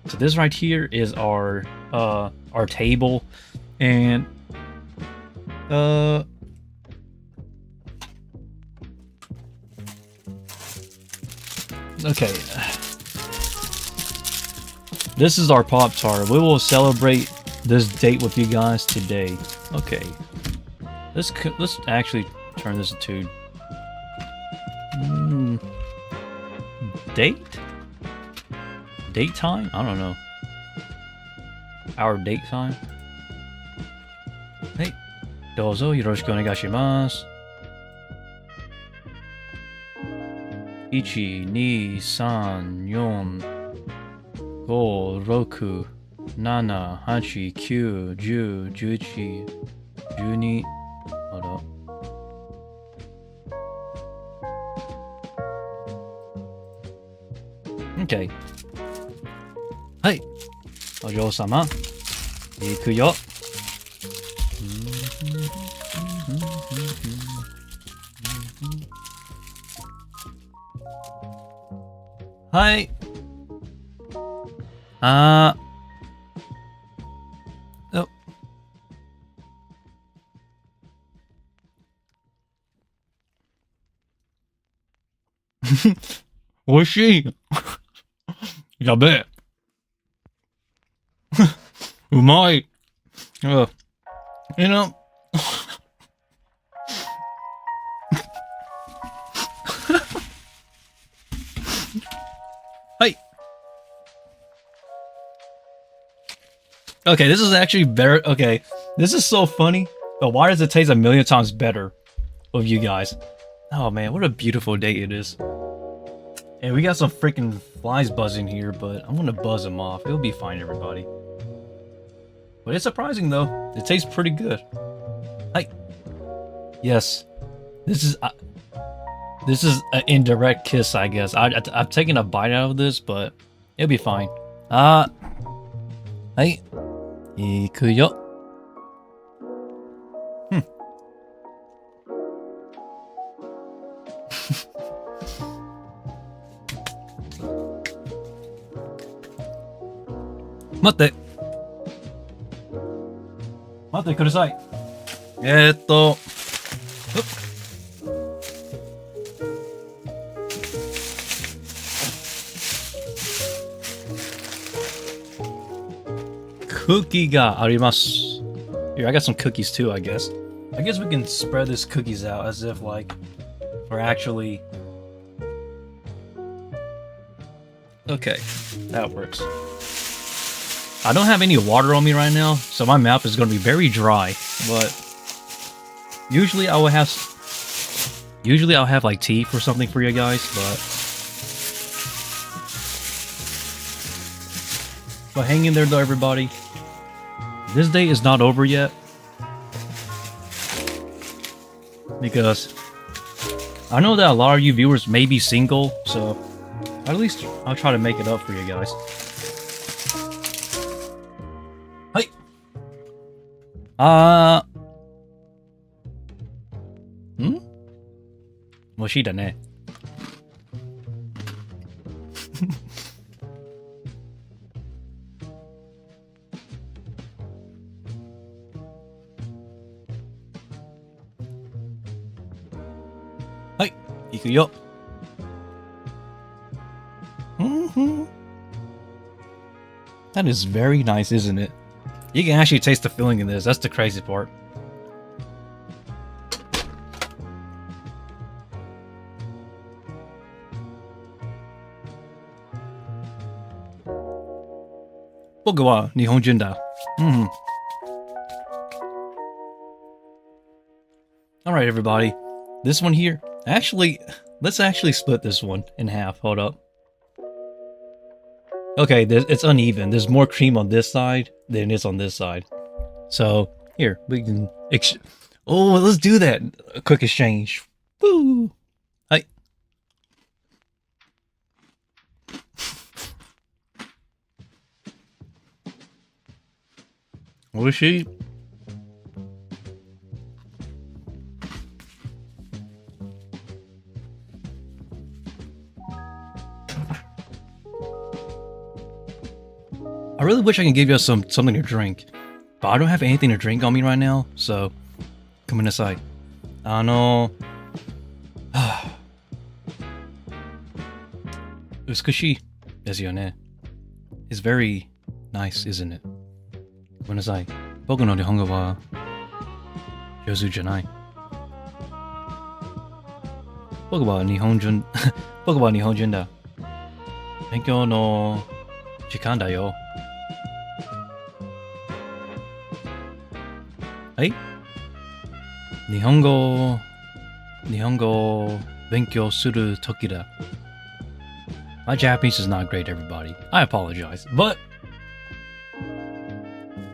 So this right here is our table, and okay. This is our Pop-Tart. We will celebrate this date with you guys today. Okay. Let's actually turn this into date? Date time? I don't know. Our date time? Hey. どうぞよろしくお願いします。1、2、3、4、5、6、7、8、9、10、11、12、あら。OK。はい。お嬢様。行くよ。はい。お。美味しい。やべえ。うまい。You know. はい。Okay, this is actually better. Okay, this is so funny. But why does it taste a million times better with you guys? Oh man, what a beautiful day it is. And we got some freaking flies buzzing here, but I'm gonna buzz them off. It'll be fine, everybody. But it's surprising though. It tastes pretty good. Hi. Yes. This is an indirect kiss, I guess. I've taken a bite out of this, but it'll be fine. Hi. 行くよ。待って。待ってください。Cookie があります。Here, I got some cookies too, I guess. I guess we can spread these cookies out as if like we're actually... Okay, that works. I don't have any water on me right now, so my mouth is going to be very dry, but usually I'll have like tea for something for you guys, but hang in there though, everybody. This day is not over yet, because I know that a lot of you viewers may be single, so at least I'll try to make it up for you guys. Hi. もしいだね。はい、行くよ。That is very nice, isn't it? You can actually taste the filling in this. That's the crazy part. Alright, everybody. This one here. Actually, let's actually split this one in half. Hold up. Okay, it's uneven. There's more cream on this side than it is on this side. So, here, Oh, let's do that. A quick exchange. Woo! Hey. What is she? I really wish I can give you something to drink, but I don't have anything to drink on me right now, so come in aside. 美しいですよね. It's very nice, isn't it? ごめんなさい。僕の日本語は上手じゃない。僕は日本人、僕は日本人だ。勉強の時間だよ。はい。日本語を勉強するときだ。My Japanese is not great, everybody. I apologize, but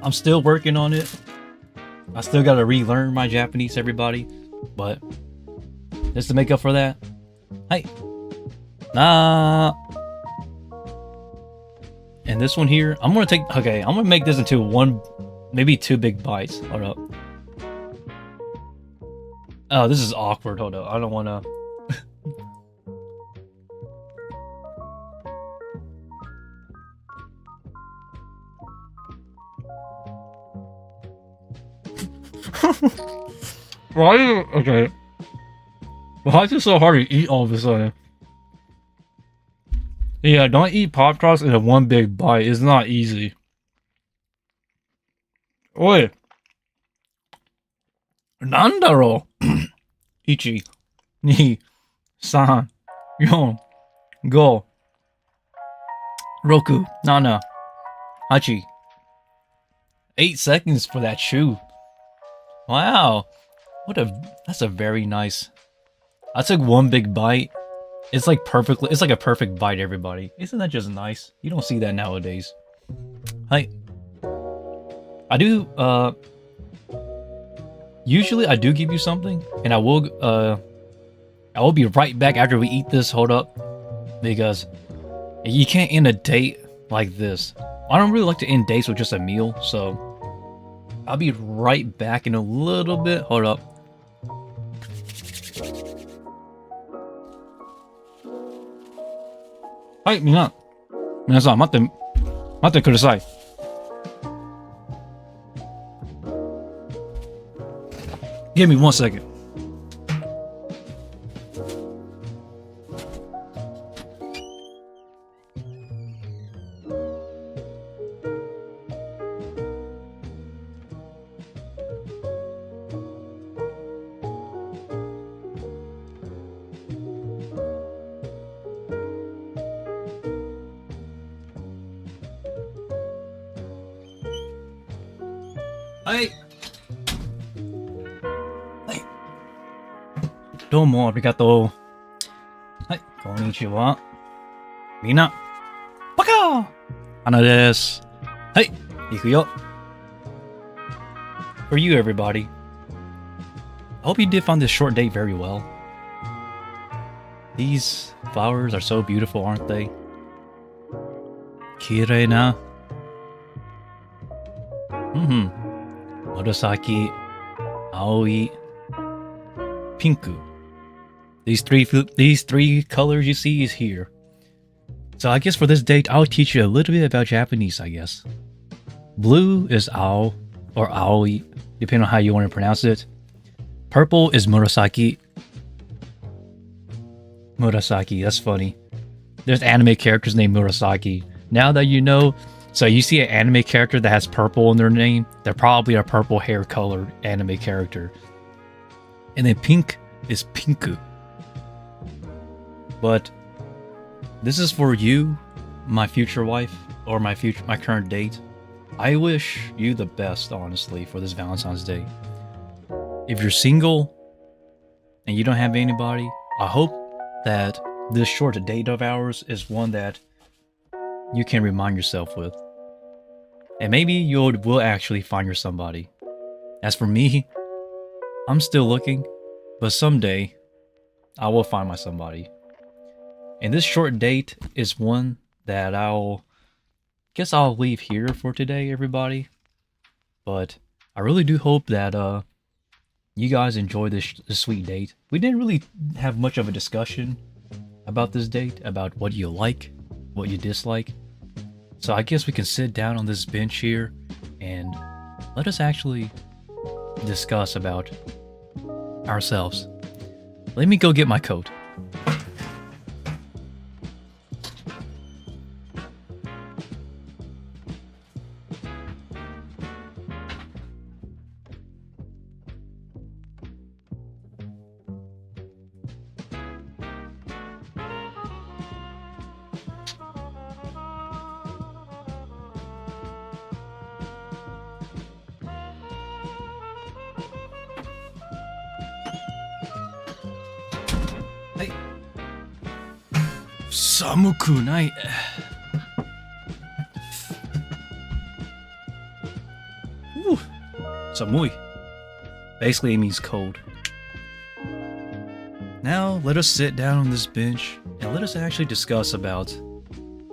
I'm still working on it. I still gotta relearn my Japanese, everybody. But just to make up for that, hey, nah. And this one here, I'm gonna make this into one, maybe two big bites. Hold up. Oh, this is awkward. Hold up. I don't wanna. Why? Okay. Why is it so hard to eat all of a sudden? Yeah, don't eat Pop Tarts in a one big bite. It's not easy. Oi. なんだろう ?1、2、3、4、5、6、7、8。 8 seconds for that chew. Wow. That's a very nice. I took one big bite. It's like a perfect bite, everybody. Isn't that just nice? You don't see that nowadays. Hi. Usually I do give you something, and I will be right back after we eat this. Hold up. Because you can't end a date like this. I don't really like to end dates with just a meal, so I'll be right back in a little bit. Hold up. Hi, 皆さん待ってください. Give me 1 second. Hi. どうもありがとう。はい、こんにちは。みんな、バカ花です。はい、行くよ。For you, everybody. I hope you did find this short date very well. These flowers are so beautiful, aren't they? 綺麗な。紫、青い、ピンク。These three colors you see is here. So I guess for this date, I'll teach you a little bit about Japanese, I guess. Blue is ao, or aoi, depending on how you want to pronounce it. Purple is murasaki. Murasaki, that's funny. There's anime characters named Murasaki. Now that you know, so you see an anime character that has purple in their name, they're probably a purple hair colored anime character. And then pink is pinku. But this is for you, my future wife, or my current date. I wish you the best, honestly, for this Valentine's Day. If you're single and you don't have anybody, I hope that this short date of ours is one that you can remind yourself with. And maybe you will actually find your somebody. As for me, I'm still looking, but someday I will find my somebody. And this short date is one that I'll leave here for today, everybody. But I really do hope that you guys enjoy this sweet date. We didn't really have much of a discussion about this date, about what you like, what you dislike. So I guess we can sit down on this bench here and let us actually discuss about ourselves. Let me go get my coat. Hey. 寒くない。Whew. 寒い. Basically, it means cold. Now, let us sit down on this bench and let us actually discuss about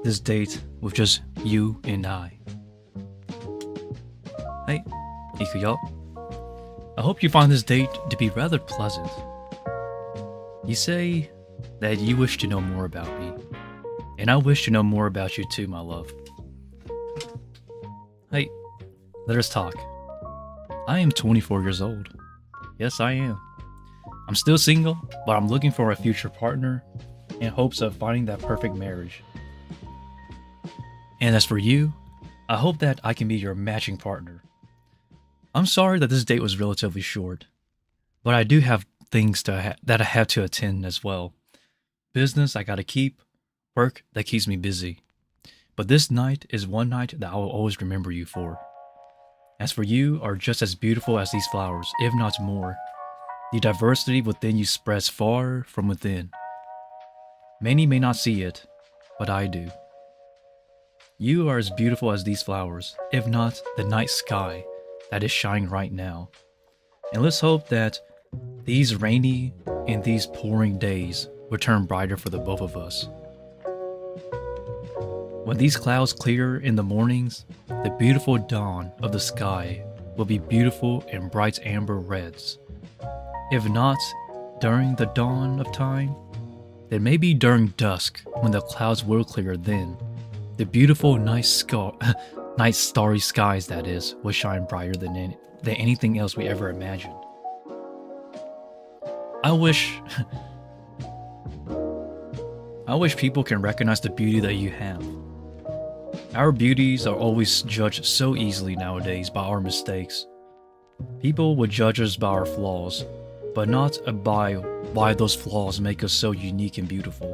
this date with just you and I. Hey, 行くよ. I hope you find this date to be rather pleasant. You say that you wish to know more about me, and I wish to know more about you too, my love. Hey, let us talk. I am 24 years old. Yes, I am. I'm still single, but I'm looking for a future partner in hopes of finding that perfect marriage. And as for you, I hope that I can be your matching partner. I'm sorry that this date was relatively short, but I do have things that I have to attend as well. Business I gotta keep, work that keeps me busy. But this night is one night that I will always remember you for. As for you are just as beautiful as these flowers, if not more. The diversity within you spreads far from within. Many may not see it, but I do. You are as beautiful as these flowers, if not the night sky that is shining right now. And let's hope that these rainy and these pouring days will turn brighter for the both of us. When these clouds clear in the mornings, the beautiful dawn of the sky will be beautiful in bright amber reds. If not during the dawn of time, then maybe during dusk when the clouds will clear then. The beautiful night starry skies, that is, will shine brighter than anything else we ever imagined. I wish people can recognize the beauty that you have. Our beauties are always judged so easily nowadays by our mistakes. People would judge us by our flaws, but not by why those flaws make us so unique and beautiful.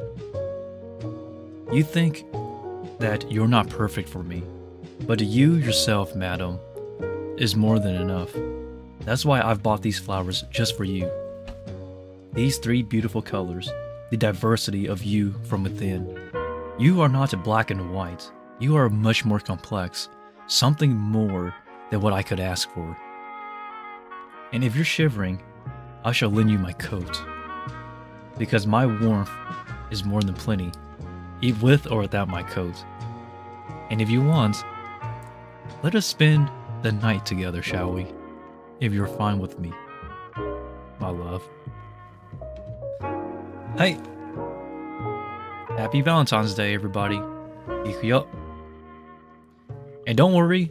You think that you're not perfect for me, but you yourself, madam, is more than enough. That's why I've bought these flowers just for you. These three beautiful colors, the diversity of you from within. You are not black and white. You are much more complex, something more than what I could ask for. And if you're shivering, I shall lend you my coat, because my warmth is more than plenty, eat with or without my coat. And if you want, let us spend the night together, shall we? If you're fine with me, my love. Hey! Happy Valentine's Day, everybody. 行くよ. And don't worry,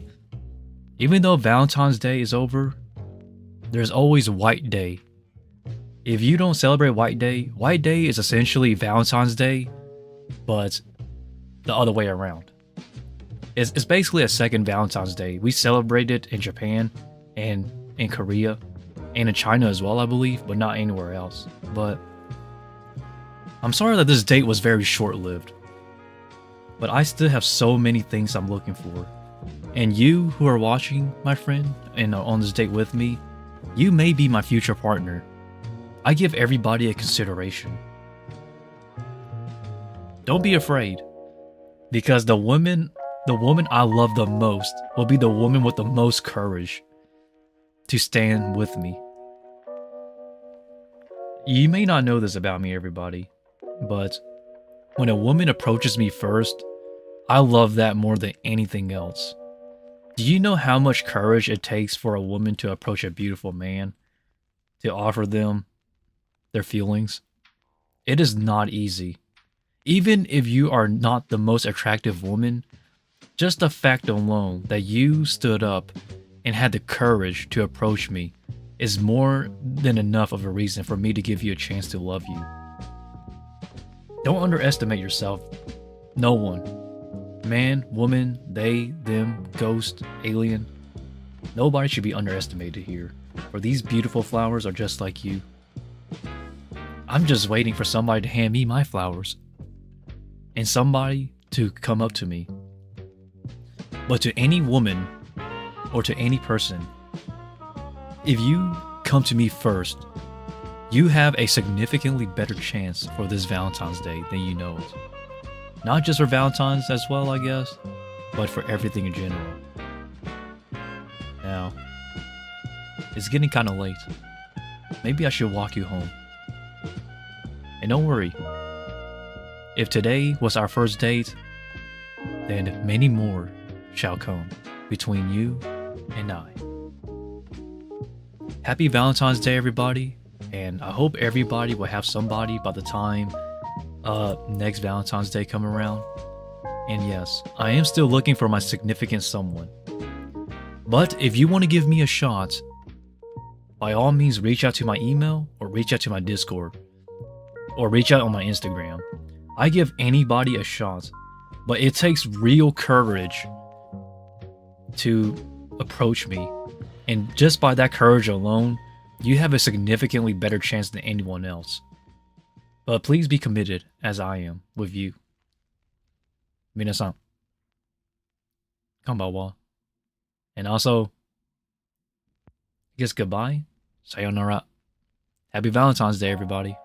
even though Valentine's Day is over, there's always White Day. If you don't celebrate White Day is essentially Valentine's Day, but the other way around. It's basically a second Valentine's Day. We celebrate it in Japan and in Korea and in China as well, I believe, but not anywhere else. But I'm sorry that this date was very short-lived, but I still have so many things I'm looking for. And you who are watching, my friend, and on this date with me, you may be my future partner. I give everybody a consideration. Don't be afraid, because the woman I love the most will be the woman with the most courage to stand with me. You may not know this about me, everybody, but when a woman approaches me first, I love that more than anything else. Do you know how much courage it takes for a woman to approach a beautiful man, to offer them their feelings? It is not easy. Even if you are not the most attractive woman, just the fact alone that you stood up and had the courage to approach me is more than enough of a reason for me to give you a chance to love you. Don't underestimate yourself. No one. Man, woman, they, them, ghost, alien. Nobody should be underestimated here, for these beautiful flowers are just like you. I'm just waiting for somebody to hand me my flowers, and somebody to come up to me. But to any woman, or to any person, if you come to me first, you have a significantly better chance for this Valentine's Day than you know it. Not just for Valentine's as well, I guess, but for everything in general. Now, it's getting kind of late. Maybe I should walk you home. And don't worry, if today was our first date, then many more shall come between you and I. Happy Valentine's Day, everybody, and I hope everybody will have somebody by the time next Valentine's Day come around. And yes, I am still looking for my significant someone. But if you want to give me a shot, by all means reach out to my email or reach out to my Discord or reach out on my Instagram. I give anybody a shot, but it takes real courage to approach me. And just by that courage alone, you have a significantly better chance than anyone else. But please be committed, as I am, with you. 皆さん、こんばんは. And also, I guess goodbye. Sayonara. Happy Valentine's Day, everybody.